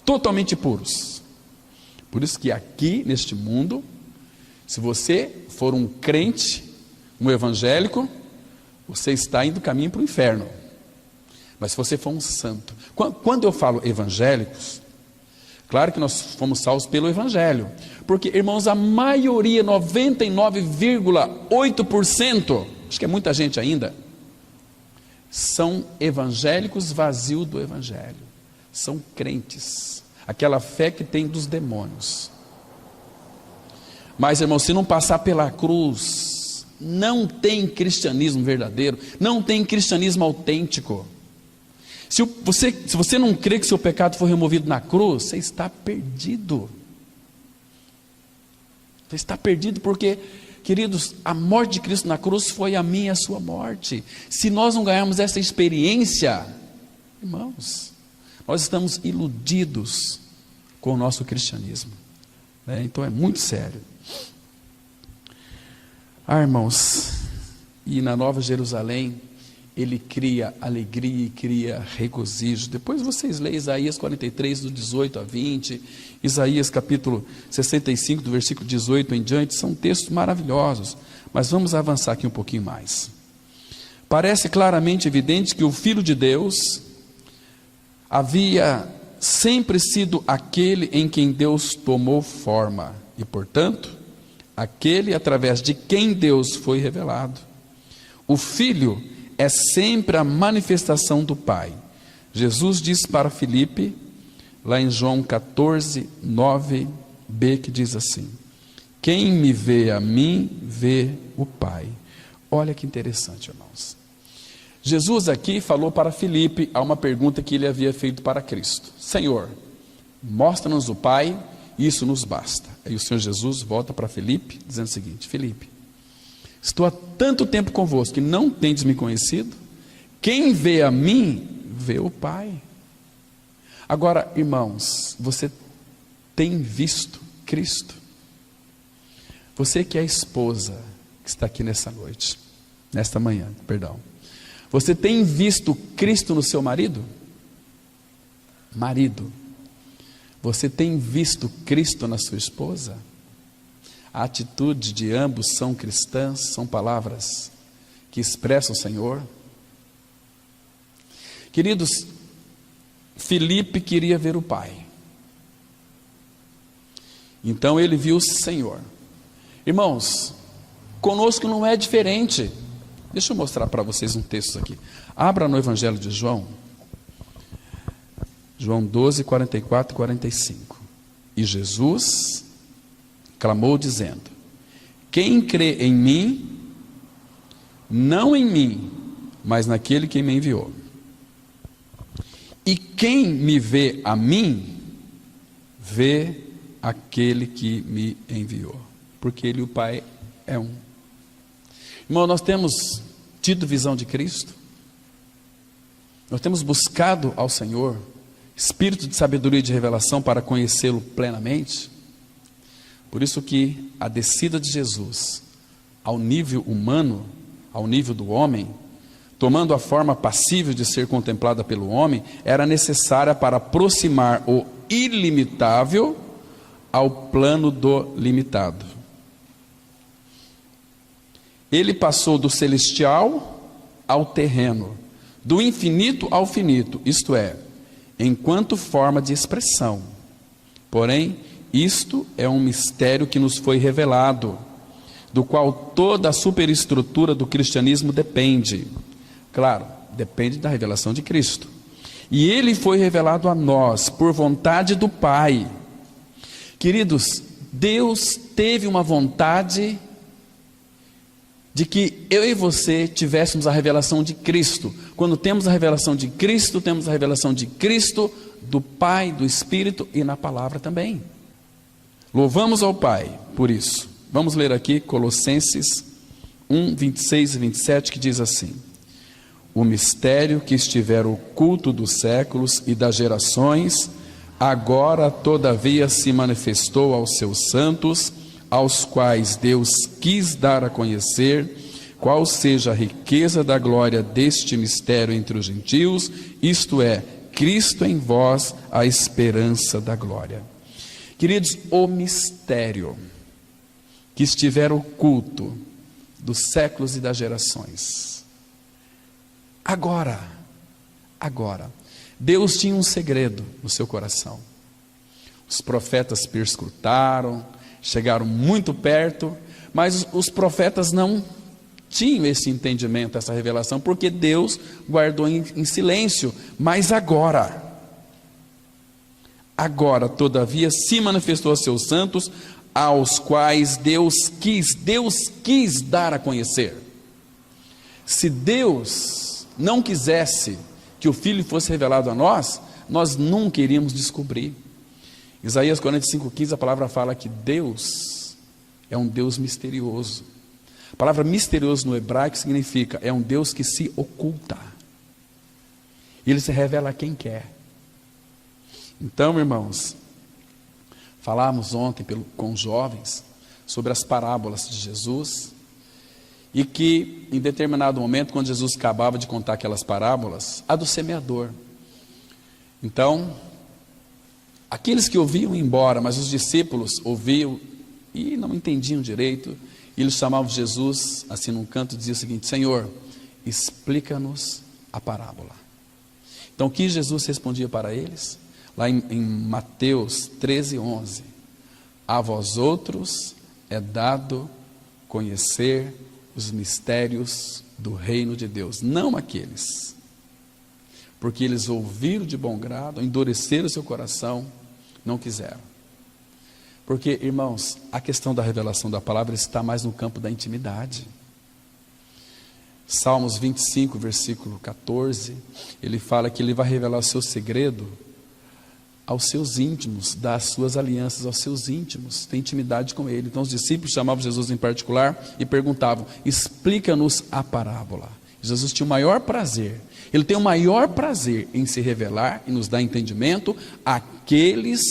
Totalmente puros. Por isso que aqui neste mundo, se você for um crente, um evangélico, você está indo caminho para o inferno. Mas se você for um santo, quando eu falo evangélicos, claro que nós fomos salvos pelo evangelho, porque, irmãos, a maioria, 99,8%, acho que é muita gente ainda, são evangélicos vazios do evangelho, são crentes, aquela fé que tem dos demônios. Mas, irmão, se não passar pela cruz, não tem cristianismo verdadeiro, não tem cristianismo autêntico. Se você não crê que seu pecado foi removido na cruz, você está perdido. Você está perdido porque, queridos, a morte de Cristo na cruz foi a minha e a sua morte. Se nós não ganharmos essa experiência, irmãos, nós estamos iludidos com o nosso cristianismo, né? Então é muito sério. Irmãos, e na Nova Jerusalém, ele cria alegria e cria regozijo. Depois vocês leem Isaías 43, do 18 a 20, Isaías capítulo 65, do versículo 18 em diante, são textos maravilhosos, mas vamos avançar aqui um pouquinho mais. Parece claramente evidente que o Filho de Deus havia sempre sido aquele em quem Deus tomou forma, e portanto, aquele através de quem Deus foi revelado. O Filho é sempre a manifestação do Pai. Jesus disse para Filipe, lá em João 14, 9b, que diz assim: quem me vê a mim, vê o Pai. Olha que interessante, irmãos. Jesus aqui falou para Filipe a uma pergunta que ele havia feito para Cristo: Senhor, mostra-nos o Pai, isso nos basta. Aí o Senhor Jesus volta para Filipe, dizendo o seguinte: Filipe, estou há tanto tempo convosco que não tendes me conhecido. Quem vê a mim, vê o Pai. Agora, irmãos, você tem visto Cristo? Você que é a esposa que está aqui nesta manhã, você tem visto Cristo no seu marido? Marido, você tem visto Cristo na sua esposa? A atitude de ambos são cristãs, são palavras que expressam o Senhor. Queridos, Filipe queria ver o Pai, então ele viu o Senhor. Irmãos, conosco não é diferente. Deixa eu mostrar para vocês um texto aqui. Abra no Evangelho de João, João 12, 44 e 45. E Jesus clamou dizendo: Quem crê em mim, não em mim, mas naquele que me enviou. E quem me vê a mim, vê aquele que me enviou. Porque ele e o Pai é um. Irmão, nós temos tido visão de Cristo? Nós temos buscado ao Senhor espírito de sabedoria e de revelação para conhecê-lo plenamente? Por isso que a descida de Jesus ao nível humano, ao nível do homem, tomando a forma passível de ser contemplada pelo homem, era necessária para aproximar o ilimitável ao plano do limitado. Ele passou do celestial ao terreno, do infinito ao finito, isto é, enquanto forma de expressão. Porém, isto é um mistério que nos foi revelado, do qual toda a superestrutura do cristianismo depende. Claro, depende da revelação de Cristo. E ele foi revelado a nós por vontade do Pai. Queridos, Deus teve uma vontade de que eu e você tivéssemos a revelação de Cristo. Quando temos a revelação de Cristo, temos a revelação de Cristo, do Pai, do Espírito e na palavra também. Louvamos ao Pai por isso. Vamos ler aqui Colossenses 1, 26 e 27, que diz assim: o mistério que estiver oculto dos séculos e das gerações, agora todavia se manifestou aos seus santos, aos quais Deus quis dar a conhecer qual seja a riqueza da glória deste mistério entre os gentios, isto é, Cristo em vós, a esperança da glória. Queridos, o mistério que estiver oculto dos séculos e das gerações, agora, Deus tinha um segredo no seu coração. Os profetas perscrutaram, chegaram muito perto, mas os profetas não tinham esse entendimento, essa revelação, porque Deus guardou em silêncio. Mas agora, todavia, se manifestou a seus santos, aos quais Deus quis dar a conhecer. Se Deus não quisesse que o Filho fosse revelado a nós, nós nunca iríamos descobrir. Isaías 45:15, a palavra fala que Deus é um Deus misterioso. A palavra misterioso no hebraico significa, é um Deus que se oculta. Ele se revela a quem quer. Então, irmãos, falamos ontem com os jovens sobre as parábolas de Jesus, e que em determinado momento, quando Jesus acabava de contar aquelas parábolas, a do semeador. Então, aqueles que ouviam iam embora, mas os discípulos ouviam e não entendiam direito, e eles chamavam Jesus, assim num canto, e diziam o seguinte: Senhor, explica-nos a parábola. Então o que Jesus respondia para eles? Lá em Mateus 13:11, a vós outros é dado conhecer os mistérios do reino de Deus, não aqueles, porque eles ouviram de bom grado, endureceram o seu coração, não quiseram. Porque, irmãos, a questão da revelação da palavra está mais no campo da intimidade. Salmos 25, versículo 14, ele fala que ele vai revelar o seu segredo aos seus íntimos, dar as suas alianças aos seus íntimos, tem intimidade com ele. Então os discípulos chamavam Jesus em particular e perguntavam: explica-nos a parábola. Jesus tinha o maior prazer, ele tem o maior prazer em se revelar e nos dar entendimento àqueles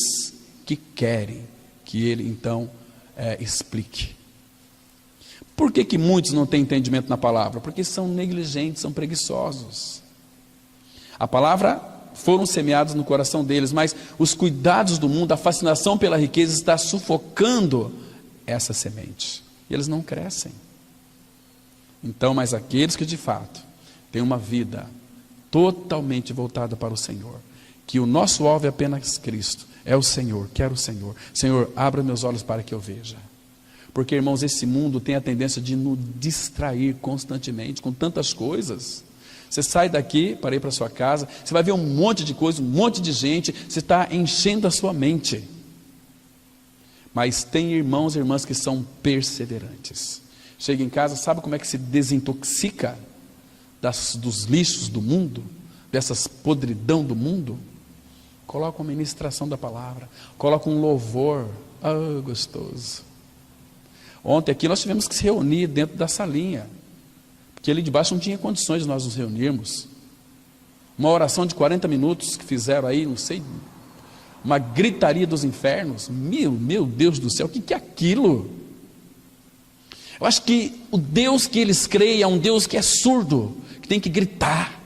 que querem que ele então explique. Por que muitos não têm entendimento na palavra? Porque são negligentes, são preguiçosos. A palavra foram semeados no coração deles, mas os cuidados do mundo, a fascinação pela riqueza está sufocando essa semente, e eles não crescem. Então, mas aqueles que de fato têm uma vida totalmente voltada para o Senhor, que o nosso alvo é apenas Cristo, é o Senhor, quero o Senhor. Senhor, abra meus olhos para que eu veja. Porque, irmãos, esse mundo tem a tendência de nos distrair constantemente com tantas coisas. Você sai daqui para ir para a sua casa, você vai ver um monte de coisa, um monte de gente, você está enchendo a sua mente. Mas tem irmãos e irmãs que são perseverantes. Chega em casa, sabe como é que se desintoxica dos lixos do mundo, dessas podridão do mundo? Coloca uma ministração da palavra, coloca um louvor, gostoso. Ontem aqui nós tivemos que se reunir dentro da salinha, porque ali debaixo não tinha condições de nós nos reunirmos. Uma oração de 40 minutos que fizeram aí, não sei, uma gritaria dos infernos. Meu Deus do céu, o que é aquilo? Eu acho que o Deus que eles creem é um Deus que é surdo, que tem que gritar.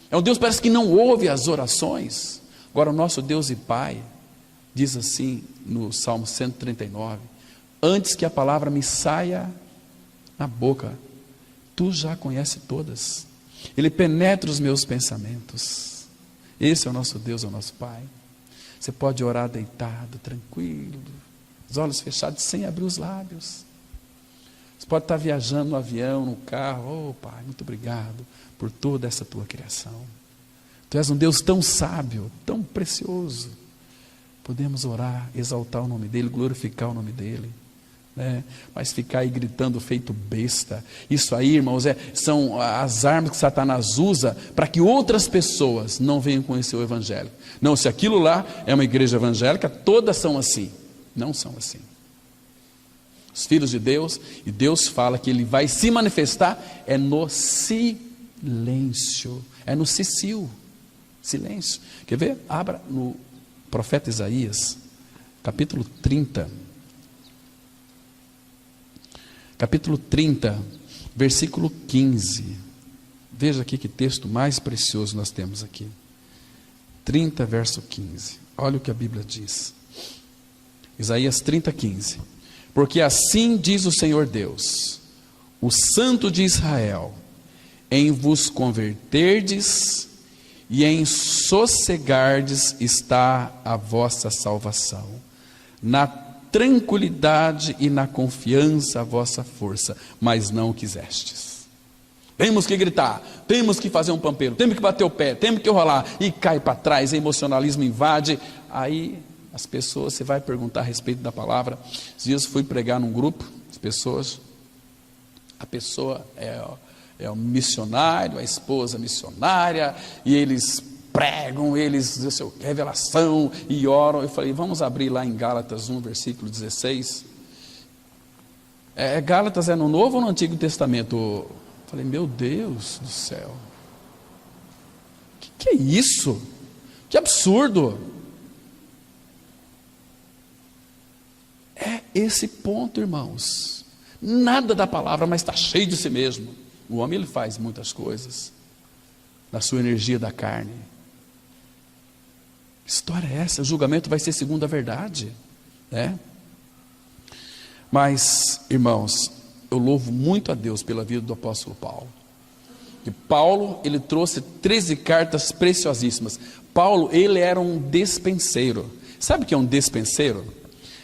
É um Deus que parece que não ouve as orações. Agora o nosso Deus e Pai diz assim no Salmo 139: antes que a palavra me saia na boca, tu já conheces todas. Ele penetra os meus pensamentos. Esse é o nosso Deus, é o nosso Pai. Você pode orar deitado, tranquilo, os olhos fechados, sem abrir os lábios. Você pode estar viajando no avião, no carro. Pai, muito obrigado por toda essa tua criação. Tu és um Deus tão sábio, tão precioso. Podemos orar, exaltar o nome dEle, glorificar o nome dEle, né? Mas ficar aí gritando feito besta, isso aí, irmãos, são as armas que Satanás usa para que outras pessoas não venham conhecer o Evangelho. Não, se aquilo lá é uma igreja evangélica, todas são assim. Não são assim. Os filhos de Deus, e Deus fala que Ele vai se manifestar, é no silêncio, é no silêncio. Quer ver? Abra no profeta Isaías, capítulo 30, versículo 15, veja aqui que texto mais precioso nós temos aqui, 30 verso 15, olha o que a Bíblia diz, Isaías 30, 15, porque assim diz o Senhor Deus, o Santo de Israel, em vos converterdes e em sossegardes está a vossa salvação, na tranquilidade e na confiança a vossa força, mas não quisestes. Temos que gritar, temos que fazer um pampeiro, temos que bater o pé, temos que rolar, e cai para trás, emocionalismo invade. Aí as pessoas, você vai perguntar a respeito da palavra. Esses dias eu fui pregar num grupo, as pessoas, a pessoa é o missionário, a esposa missionária, e eles pregam, eles dizem revelação e oram. Eu falei, vamos abrir lá em Gálatas 1, versículo 16. Gálatas é no Novo ou no Antigo Testamento? Eu falei, meu Deus do céu, que é isso? Que absurdo! É esse ponto, irmãos. Nada da palavra, mas está cheio de si mesmo. O homem, ele faz muitas coisas na sua energia da carne. Que história é essa? O julgamento vai ser segundo a verdade, né? Mas, irmãos, eu louvo muito a Deus pela vida do apóstolo Paulo. E Paulo, ele trouxe 13 cartas preciosíssimas. Paulo, ele era um despenseiro. Sabe o que é um despenseiro?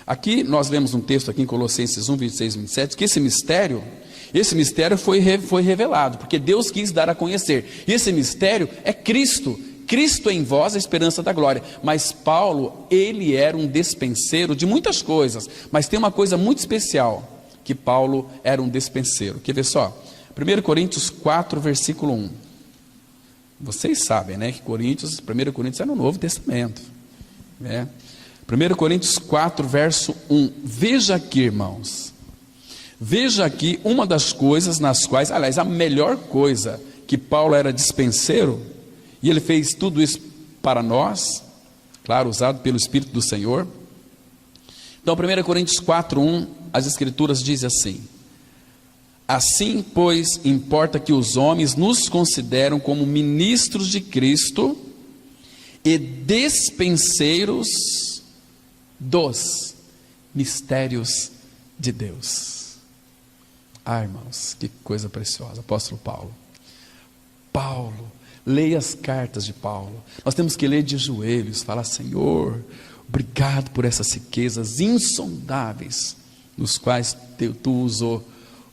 Aqui nós lemos um texto aqui em Colossenses 1, 26 e 27, que esse mistério foi revelado, porque Deus quis dar a conhecer. E esse mistério é Cristo. Cristo em vós, a esperança da glória. Mas Paulo, ele era um despenseiro de muitas coisas, mas tem uma coisa muito especial, que Paulo era um despenseiro. Quer ver só? 1 Coríntios 4, versículo 1. Vocês sabem, né, que 1 Coríntios é no Novo Testamento, né? 1 Coríntios 4, verso 1. Veja aqui, irmãos. Veja aqui uma das coisas nas quais, aliás, a melhor coisa, que Paulo era dispenseiro, e ele fez tudo isso para nós, claro, usado pelo Espírito do Senhor. Então, 1 Coríntios 4, 1, as Escrituras dizem assim: assim, pois, importa que os homens nos consideram como ministros de Cristo e despenseiros dos mistérios de Deus. Irmãos, que coisa preciosa. Apóstolo Paulo, leia as cartas de Paulo. Nós temos que ler de joelhos, falar: Senhor, obrigado por essas riquezas insondáveis, nos quais tu usou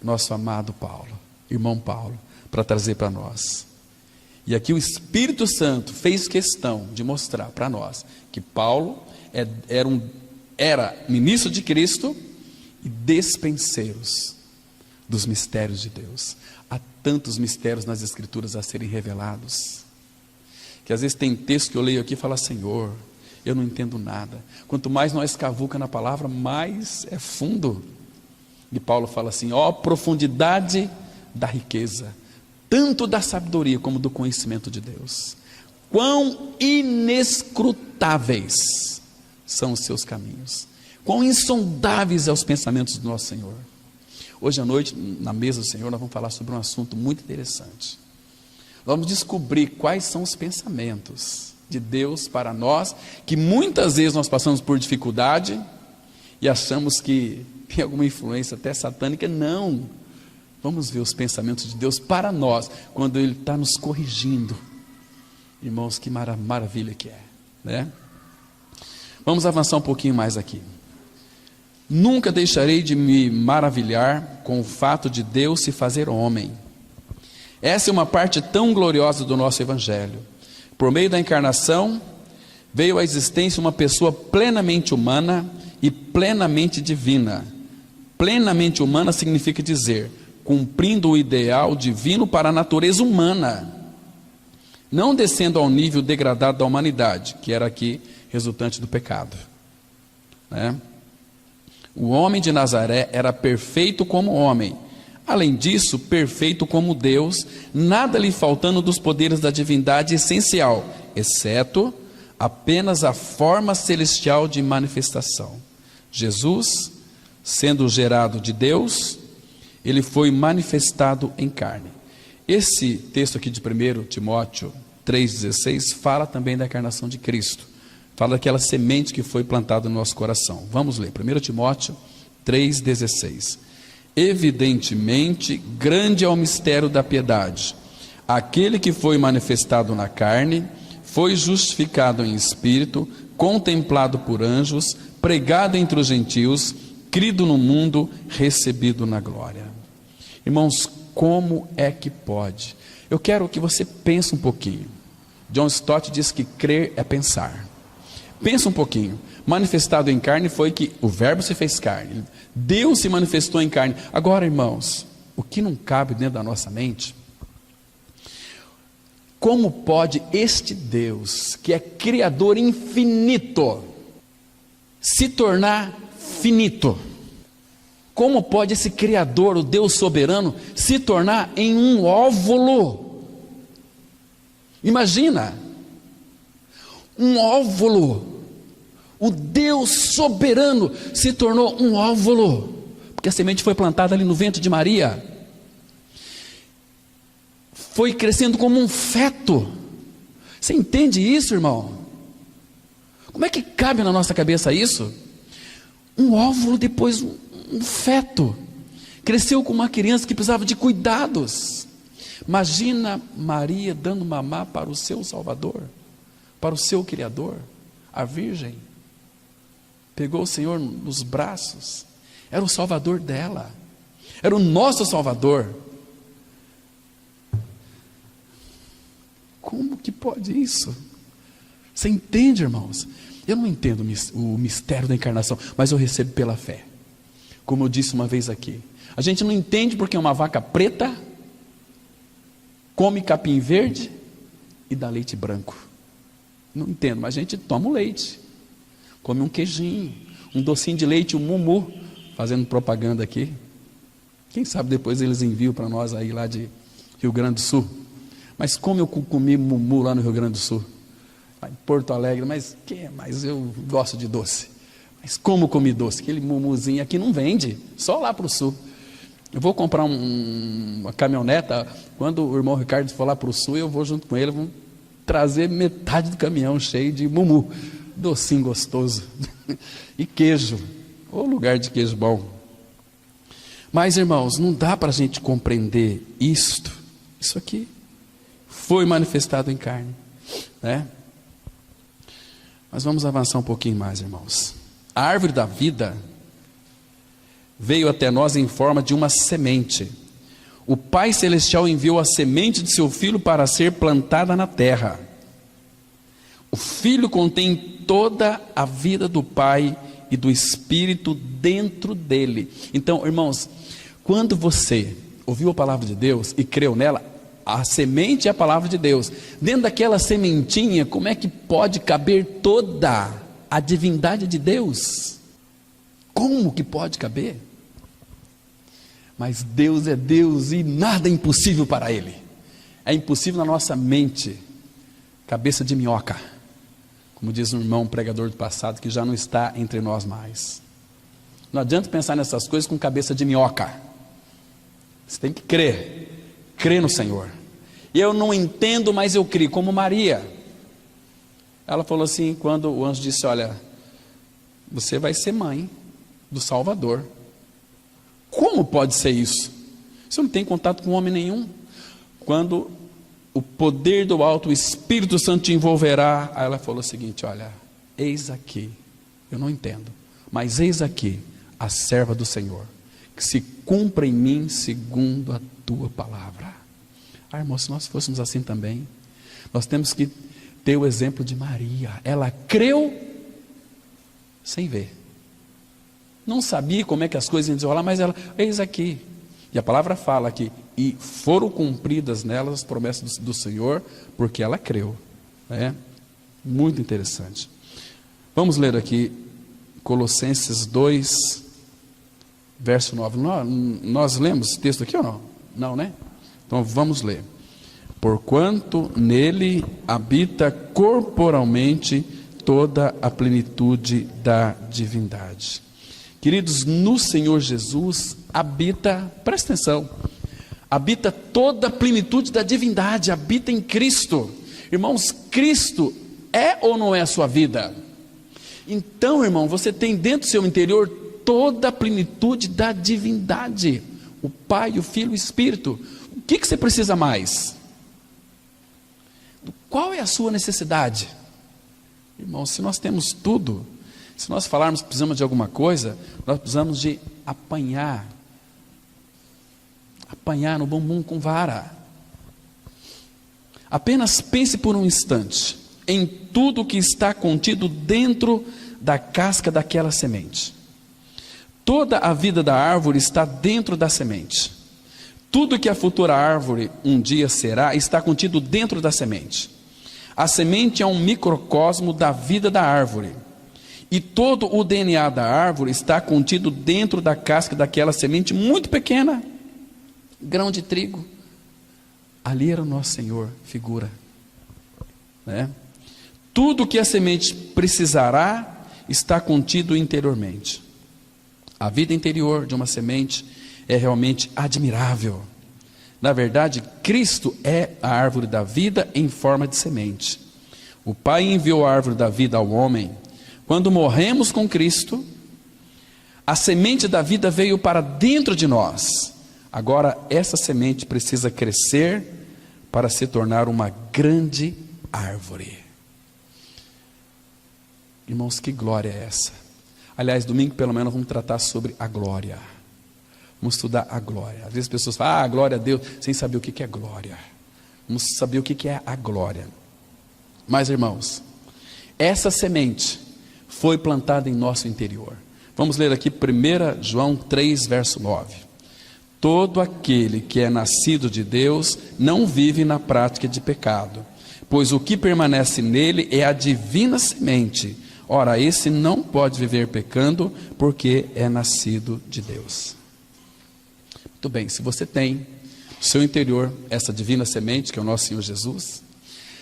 o nosso amado Paulo, irmão Paulo, para trazer para nós. E aqui o Espírito Santo fez questão de mostrar para nós que Paulo era ministro de Cristo e despenseiros dos mistérios de Deus. Há tantos mistérios nas Escrituras a serem revelados, que às vezes tem texto que eu leio aqui e falo: Senhor, eu não entendo nada. Quanto mais nós cavuca na palavra, mais é fundo. E Paulo fala assim: ó, profundidade da riqueza, tanto da sabedoria como do conhecimento de Deus. Quão inescrutáveis são os seus caminhos, quão insondáveis são os pensamentos do nosso Senhor. Hoje à noite, na mesa do Senhor, nós vamos falar sobre um assunto muito interessante. Vamos descobrir quais são os pensamentos de Deus para nós, que muitas vezes nós passamos por dificuldade e achamos que tem alguma influência até satânica. Não, vamos ver os pensamentos de Deus para nós, quando Ele está nos corrigindo. Irmãos, que maravilha que é, né? Vamos avançar um pouquinho mais aqui. Nunca deixarei de me maravilhar com o fato de Deus se fazer homem. Essa é uma parte tão gloriosa do nosso Evangelho. Por meio da encarnação, veio à existência uma pessoa plenamente humana e plenamente divina. Plenamente humana significa dizer, cumprindo o ideal divino para a natureza humana, não descendo ao nível degradado da humanidade, que era aqui resultante do pecado, né? O homem de Nazaré era perfeito como homem, além disso, perfeito como Deus, nada lhe faltando dos poderes da divindade essencial, exceto apenas a forma celestial de manifestação. Jesus, sendo gerado de Deus, ele foi manifestado em carne. Esse texto aqui de 1 Timóteo 3,16 fala também da encarnação de Cristo. Fala daquela semente que foi plantada no nosso coração. Vamos ler, 1 Timóteo 3,16. Evidentemente, grande é o mistério da piedade. Aquele que foi manifestado na carne, foi justificado em espírito, contemplado por anjos, pregado entre os gentios, crido no mundo, recebido na glória. Irmãos, como é que pode? Eu quero que você pense um pouquinho. John Stott diz que crer é pensar. Pensa um pouquinho. Manifestado em carne foi que o verbo se fez carne. Deus se manifestou em carne. Agora, irmãos, o que não cabe dentro da nossa mente? Como pode este Deus, que é Criador infinito, se tornar finito? Como pode esse Criador, o Deus soberano, se tornar em um óvulo? Imagina, um óvulo. O Deus soberano se tornou um óvulo, porque a semente foi plantada ali no ventre de Maria, foi crescendo como um feto. Você entende isso, irmão? Como é que cabe na nossa cabeça isso? Um óvulo, depois um feto, cresceu como uma criança que precisava de cuidados. Imagina Maria dando mamar para o seu Salvador, para o seu Criador. A Virgem pegou o Senhor nos braços, era o Salvador dela, era o nosso Salvador. Como que pode isso? Você entende, irmãos? Eu não entendo o mistério da encarnação, mas eu recebo pela fé. Como eu disse uma vez aqui, a gente não entende porque uma vaca preta come capim verde e dá leite branco. Não entendo, mas a gente toma o leite, come um queijinho, um docinho de leite, um mumu, fazendo propaganda aqui. Quem sabe depois eles enviam para nós aí lá de Rio Grande do Sul. Mas como eu comi mumu lá no Rio Grande do Sul, lá em Porto Alegre, mas eu gosto de doce. Mas como comi doce? Aquele mumuzinho aqui não vende, só lá para o sul. Eu vou comprar uma caminhoneta, quando o irmão Ricardo for lá para o sul, eu vou junto com ele, vamos trazer metade do caminhão cheio de mumu, docinho gostoso, e queijo, ô lugar de queijo bom. Mas, irmãos, não dá para a gente compreender isso aqui foi manifestado em carne, né? Mas vamos avançar um pouquinho mais, irmãos. A árvore da vida veio até nós em forma de uma semente. O Pai Celestial enviou a semente de seu Filho para ser plantada na terra. O Filho contém toda a vida do Pai e do Espírito dentro dele. Então, irmãos, quando você ouviu a palavra de Deus e creu nela, a semente é a palavra de Deus. Dentro daquela sementinha, como é que pode caber toda a divindade de Deus? Como que pode caber? Mas Deus é Deus e nada é impossível para Ele. É impossível na nossa mente, cabeça de minhoca, como diz um irmão pregador do passado, que já não está entre nós mais. Não adianta pensar nessas coisas com cabeça de minhoca. Você tem que crer no Senhor. Eu não entendo, mas eu creio, como Maria. Ela falou assim, quando o anjo disse, olha, você vai ser mãe do Salvador. Como pode ser isso? Você não tem contato com homem nenhum. Quando o poder do alto, o Espírito Santo te envolverá. Aí ela falou o seguinte, olha, eis aqui, eu não entendo, mas eis aqui a serva do Senhor, que se cumpra em mim segundo a tua palavra. Ah, irmão, se nós fôssemos assim também, nós temos que ter o exemplo de Maria. Ela creu sem ver. Não sabia como é que as coisas iam desenrolar, mas ela, eis aqui. E a palavra fala que, e foram cumpridas nelas as promessas do Senhor, porque ela creu. É muito interessante. Vamos ler aqui, Colossenses 2, verso 9. Nós lemos esse texto aqui ou não? Não, né? Então vamos ler. Porquanto nele habita corporalmente toda a plenitude da divindade. Queridos, no Senhor Jesus habita, presta atenção, habita toda a plenitude da divindade, habita em Cristo. Irmãos, Cristo é ou não é a sua vida? Então, irmão, você tem dentro do seu interior toda a plenitude da divindade, o Pai, o Filho e o Espírito. O que você precisa mais? Qual é a sua necessidade? Irmão, se nós temos tudo, se nós falarmos que precisamos de alguma coisa, nós precisamos de apanhar no bumbum com vara. Apenas pense por um instante em tudo que está contido dentro da casca daquela semente. Toda a vida da árvore está dentro da semente. Tudo que a futura árvore um dia será, está contido dentro da semente. A semente é um microcosmo da vida da árvore. E todo o DNA da árvore está contido dentro da casca daquela semente muito pequena. Grão de trigo. Ali era o nosso Senhor, figura. Né? Tudo que a semente precisará está contido interiormente. A vida interior de uma semente é realmente admirável. Na verdade, Cristo é a árvore da vida em forma de semente. O Pai enviou a árvore da vida ao homem. Quando morremos com Cristo, a semente da vida veio para dentro de nós. Agora, essa semente precisa crescer para se tornar uma grande árvore. Irmãos, que glória é essa? Aliás, domingo pelo menos vamos tratar sobre a glória. Vamos estudar a glória. Às vezes as pessoas falam, glória a Deus, sem saber o que é glória. Vamos saber o que é a glória. Mas, irmãos, essa semente foi plantada em nosso interior. Vamos ler aqui 1 João 3, verso 9. Todo aquele que é nascido de Deus não vive na prática de pecado, pois o que permanece nele é a divina semente. Ora, esse não pode viver pecando, porque é nascido de Deus. Muito bem, se você tem no seu interior essa divina semente, que é o nosso Senhor Jesus,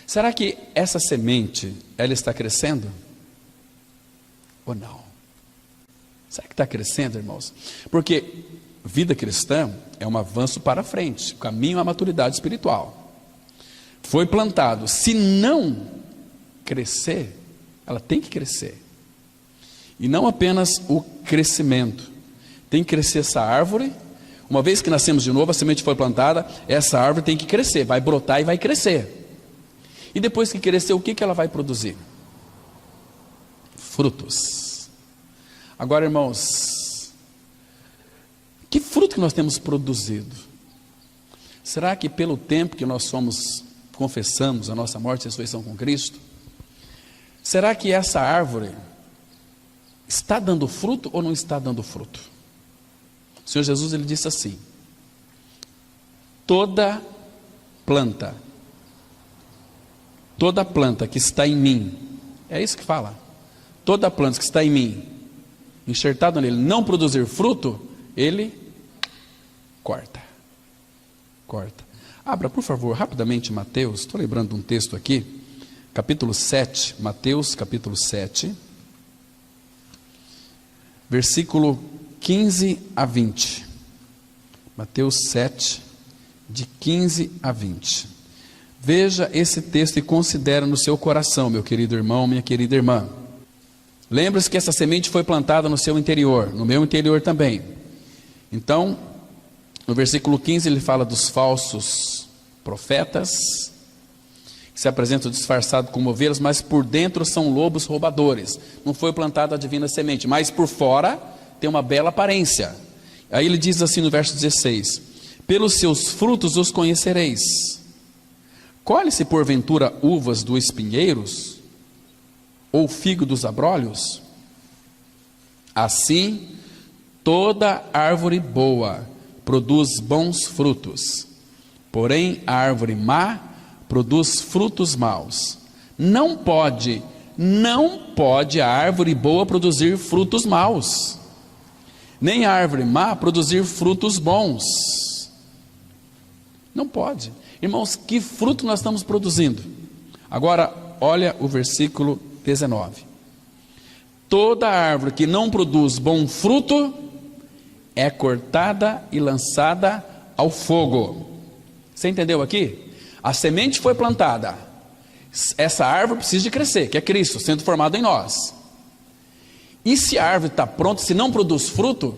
será que essa semente, ela está crescendo? Ou não? Será que está crescendo, irmãos? Porque vida cristã é um avanço para frente, o caminho à maturidade espiritual. Foi plantado, se não crescer, ela tem que crescer. E não apenas o crescimento, tem que crescer essa árvore. Uma vez que nascemos de novo, a semente foi plantada, essa árvore tem que crescer, vai brotar e vai crescer. E depois que crescer, o que ela vai produzir? Frutos. Agora, irmãos, que fruto que nós temos produzido? Será que pelo tempo que nós confessamos a nossa morte e ressurreição com Cristo, Será que essa árvore está dando fruto ou não está dando fruto? O Senhor Jesus, ele disse assim: toda planta que está em mim, é isso que fala, toda planta que está em mim, enxertada nele, não produzir fruto, ele corta. Abra, por favor, rapidamente Mateus, estou lembrando de um texto aqui, capítulo 7, Mateus capítulo 7, versículo 15 a 20. Mateus 7, de 15 a 20. Veja esse texto e considere no seu coração, meu querido irmão, minha querida irmã. Lembre-se que essa semente foi plantada no seu interior, no meu interior também. Então, no versículo 15 ele fala dos falsos profetas, que se apresentam disfarçados como ovelhas, mas por dentro são lobos roubadores. Não foi plantada a divina semente, mas por fora tem uma bela aparência. Aí ele diz assim no verso 16: pelos seus frutos os conhecereis. Colhe-se porventura uvas dos espinheiros, ou figo dos abrolhos? Assim, toda árvore boa produz bons frutos, porém a árvore má produz frutos maus. Não pode a árvore boa produzir frutos maus, nem a árvore má produzir frutos bons. Não pode. Irmãos, que fruto nós estamos produzindo? Agora, olha o versículo 19. Toda árvore que não produz bom fruto é cortada e lançada ao fogo. Você entendeu aqui? A semente foi plantada. Essa árvore precisa de crescer, que é Cristo sendo formado em nós. E se a árvore está pronta, se não produz fruto,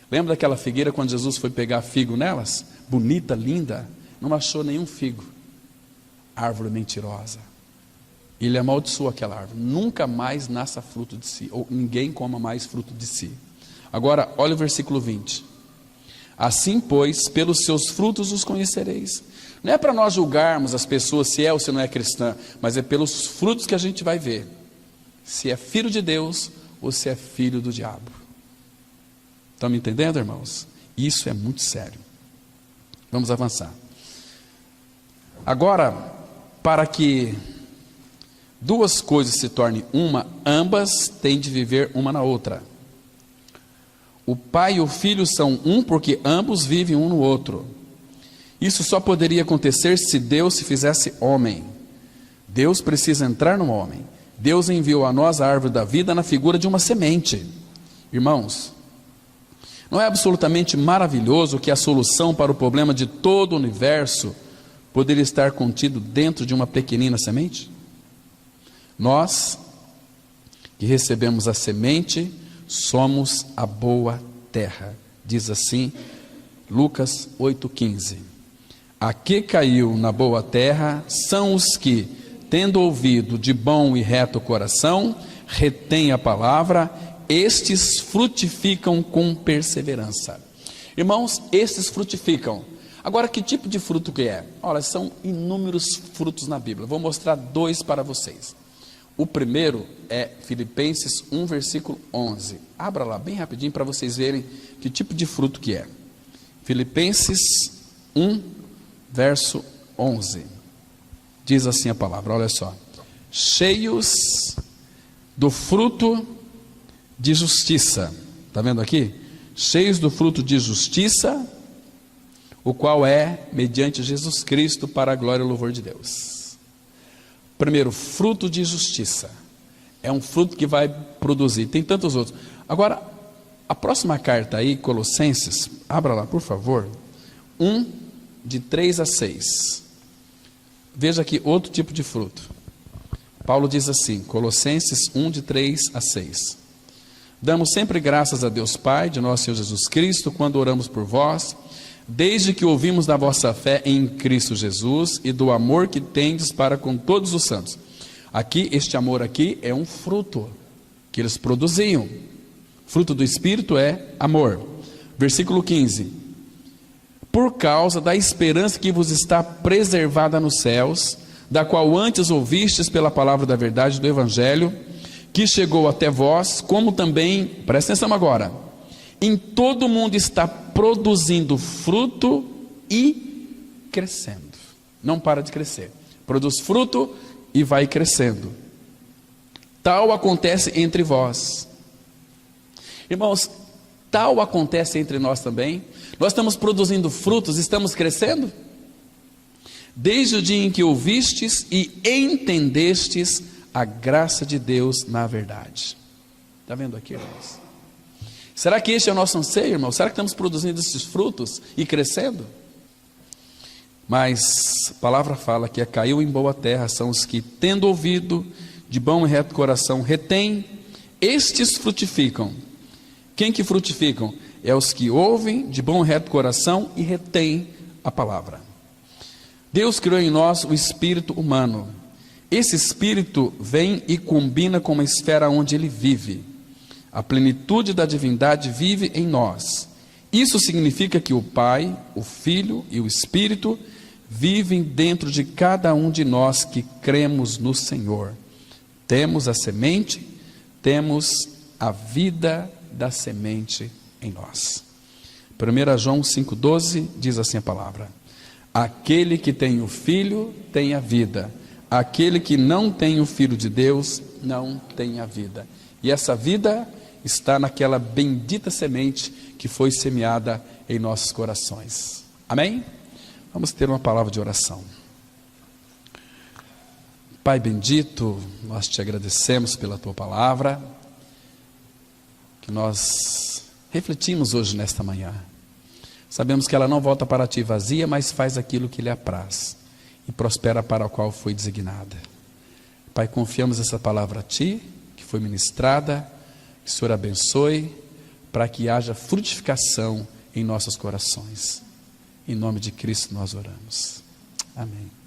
lembra daquela figueira quando Jesus foi pegar figo nelas? Bonita, linda, não achou nenhum figo. Árvore mentirosa. Ele amaldiçoou aquela árvore. Nunca mais nasça fruto de si, ou ninguém coma mais fruto de si. Agora, olha o versículo 20. Assim, pois, pelos seus frutos os conhecereis. Não é para nós julgarmos as pessoas se é ou se não é cristã, mas é pelos frutos que a gente vai ver se é filho de Deus ou se é filho do diabo. Estão me entendendo, irmãos? Isso é muito sério. Vamos avançar. Agora, para que duas coisas se tornem uma, ambas têm de viver uma na outra. O pai e o filho são um porque ambos vivem um no outro. Isso só poderia acontecer se Deus se fizesse homem. Deus precisa entrar no homem. Deus enviou a nós a árvore da vida na figura de uma semente. Irmãos, não é absolutamente maravilhoso que a solução para o problema de todo o universo poderia estar contido dentro de uma pequenina semente? Nós, que recebemos a semente, somos a boa terra. Diz assim, Lucas 8,15. A que caiu na boa terra são os que, tendo ouvido de bom e reto coração, retêm a palavra, estes frutificam com perseverança. Irmãos, estes frutificam. Agora, que tipo de fruto que é? Olha, são inúmeros frutos na Bíblia. Vou mostrar dois para vocês. O primeiro é Filipenses 1, versículo 11. Abra lá bem rapidinho para vocês verem que tipo de fruto que é. Filipenses 1, verso 11. Diz assim a palavra, olha só. Cheios do fruto de justiça. Está vendo aqui? Cheios do fruto de justiça, o qual é mediante Jesus Cristo para a glória e louvor de Deus. Primeiro, fruto de justiça. É um fruto que vai produzir. Tem tantos outros. Agora, a próxima carta aí, Colossenses, abra lá, por favor. 1, de 3 a 6. Veja aqui outro tipo de fruto. Paulo diz assim, Colossenses 1, de 3 a 6. Damos sempre graças a Deus Pai, de nosso Senhor Jesus Cristo, quando oramos por vós, desde que ouvimos da vossa fé em Cristo Jesus e do amor que tendes para com todos os santos. Aqui, este amor aqui é um fruto que eles produziam. Fruto do Espírito é amor. Versículo 15. Por causa da esperança que vos está preservada nos céus, da qual antes ouvistes pela palavra da verdade do Evangelho, que chegou até vós, como também, presta atenção agora, em todo o mundo está produzindo fruto e crescendo. Não para de crescer. Produz fruto e vai crescendo. Tal acontece entre vós. Irmãos, tal acontece entre nós também. Nós estamos produzindo frutos, estamos crescendo? Desde o dia em que ouvistes e entendestes a graça de Deus na verdade. Está vendo aqui, irmãos? Será que este é o nosso anseio, irmão? Será que estamos produzindo esses frutos e crescendo? Mas a palavra fala que caiu em boa terra são os que, tendo ouvido, de bom e reto coração, retém, estes frutificam. Quem que frutificam? É os que ouvem de bom e reto coração e retém a palavra. Deus criou em nós o espírito humano. Esse espírito vem e combina com a esfera onde ele vive. A plenitude da divindade vive em nós. Isso significa que o Pai, o Filho e o Espírito vivem dentro de cada um de nós que cremos no Senhor. Temos a semente, temos a vida da semente em nós. 1 João 5,12 diz assim a palavra: aquele que tem o Filho tem a vida, aquele que não tem o Filho de Deus não tem a vida. E essa vida está naquela bendita semente que foi semeada em nossos corações. Amém? Vamos ter uma palavra de oração. Pai bendito, nós te agradecemos pela tua palavra, que nós refletimos hoje nesta manhã. Sabemos que ela não volta para ti vazia, mas faz aquilo que lhe apraz e prospera para o qual foi designada. Pai, confiamos essa palavra a ti, que foi ministrada, que o Senhor abençoe, para que haja frutificação em nossos corações. Em nome de Cristo nós oramos. Amém.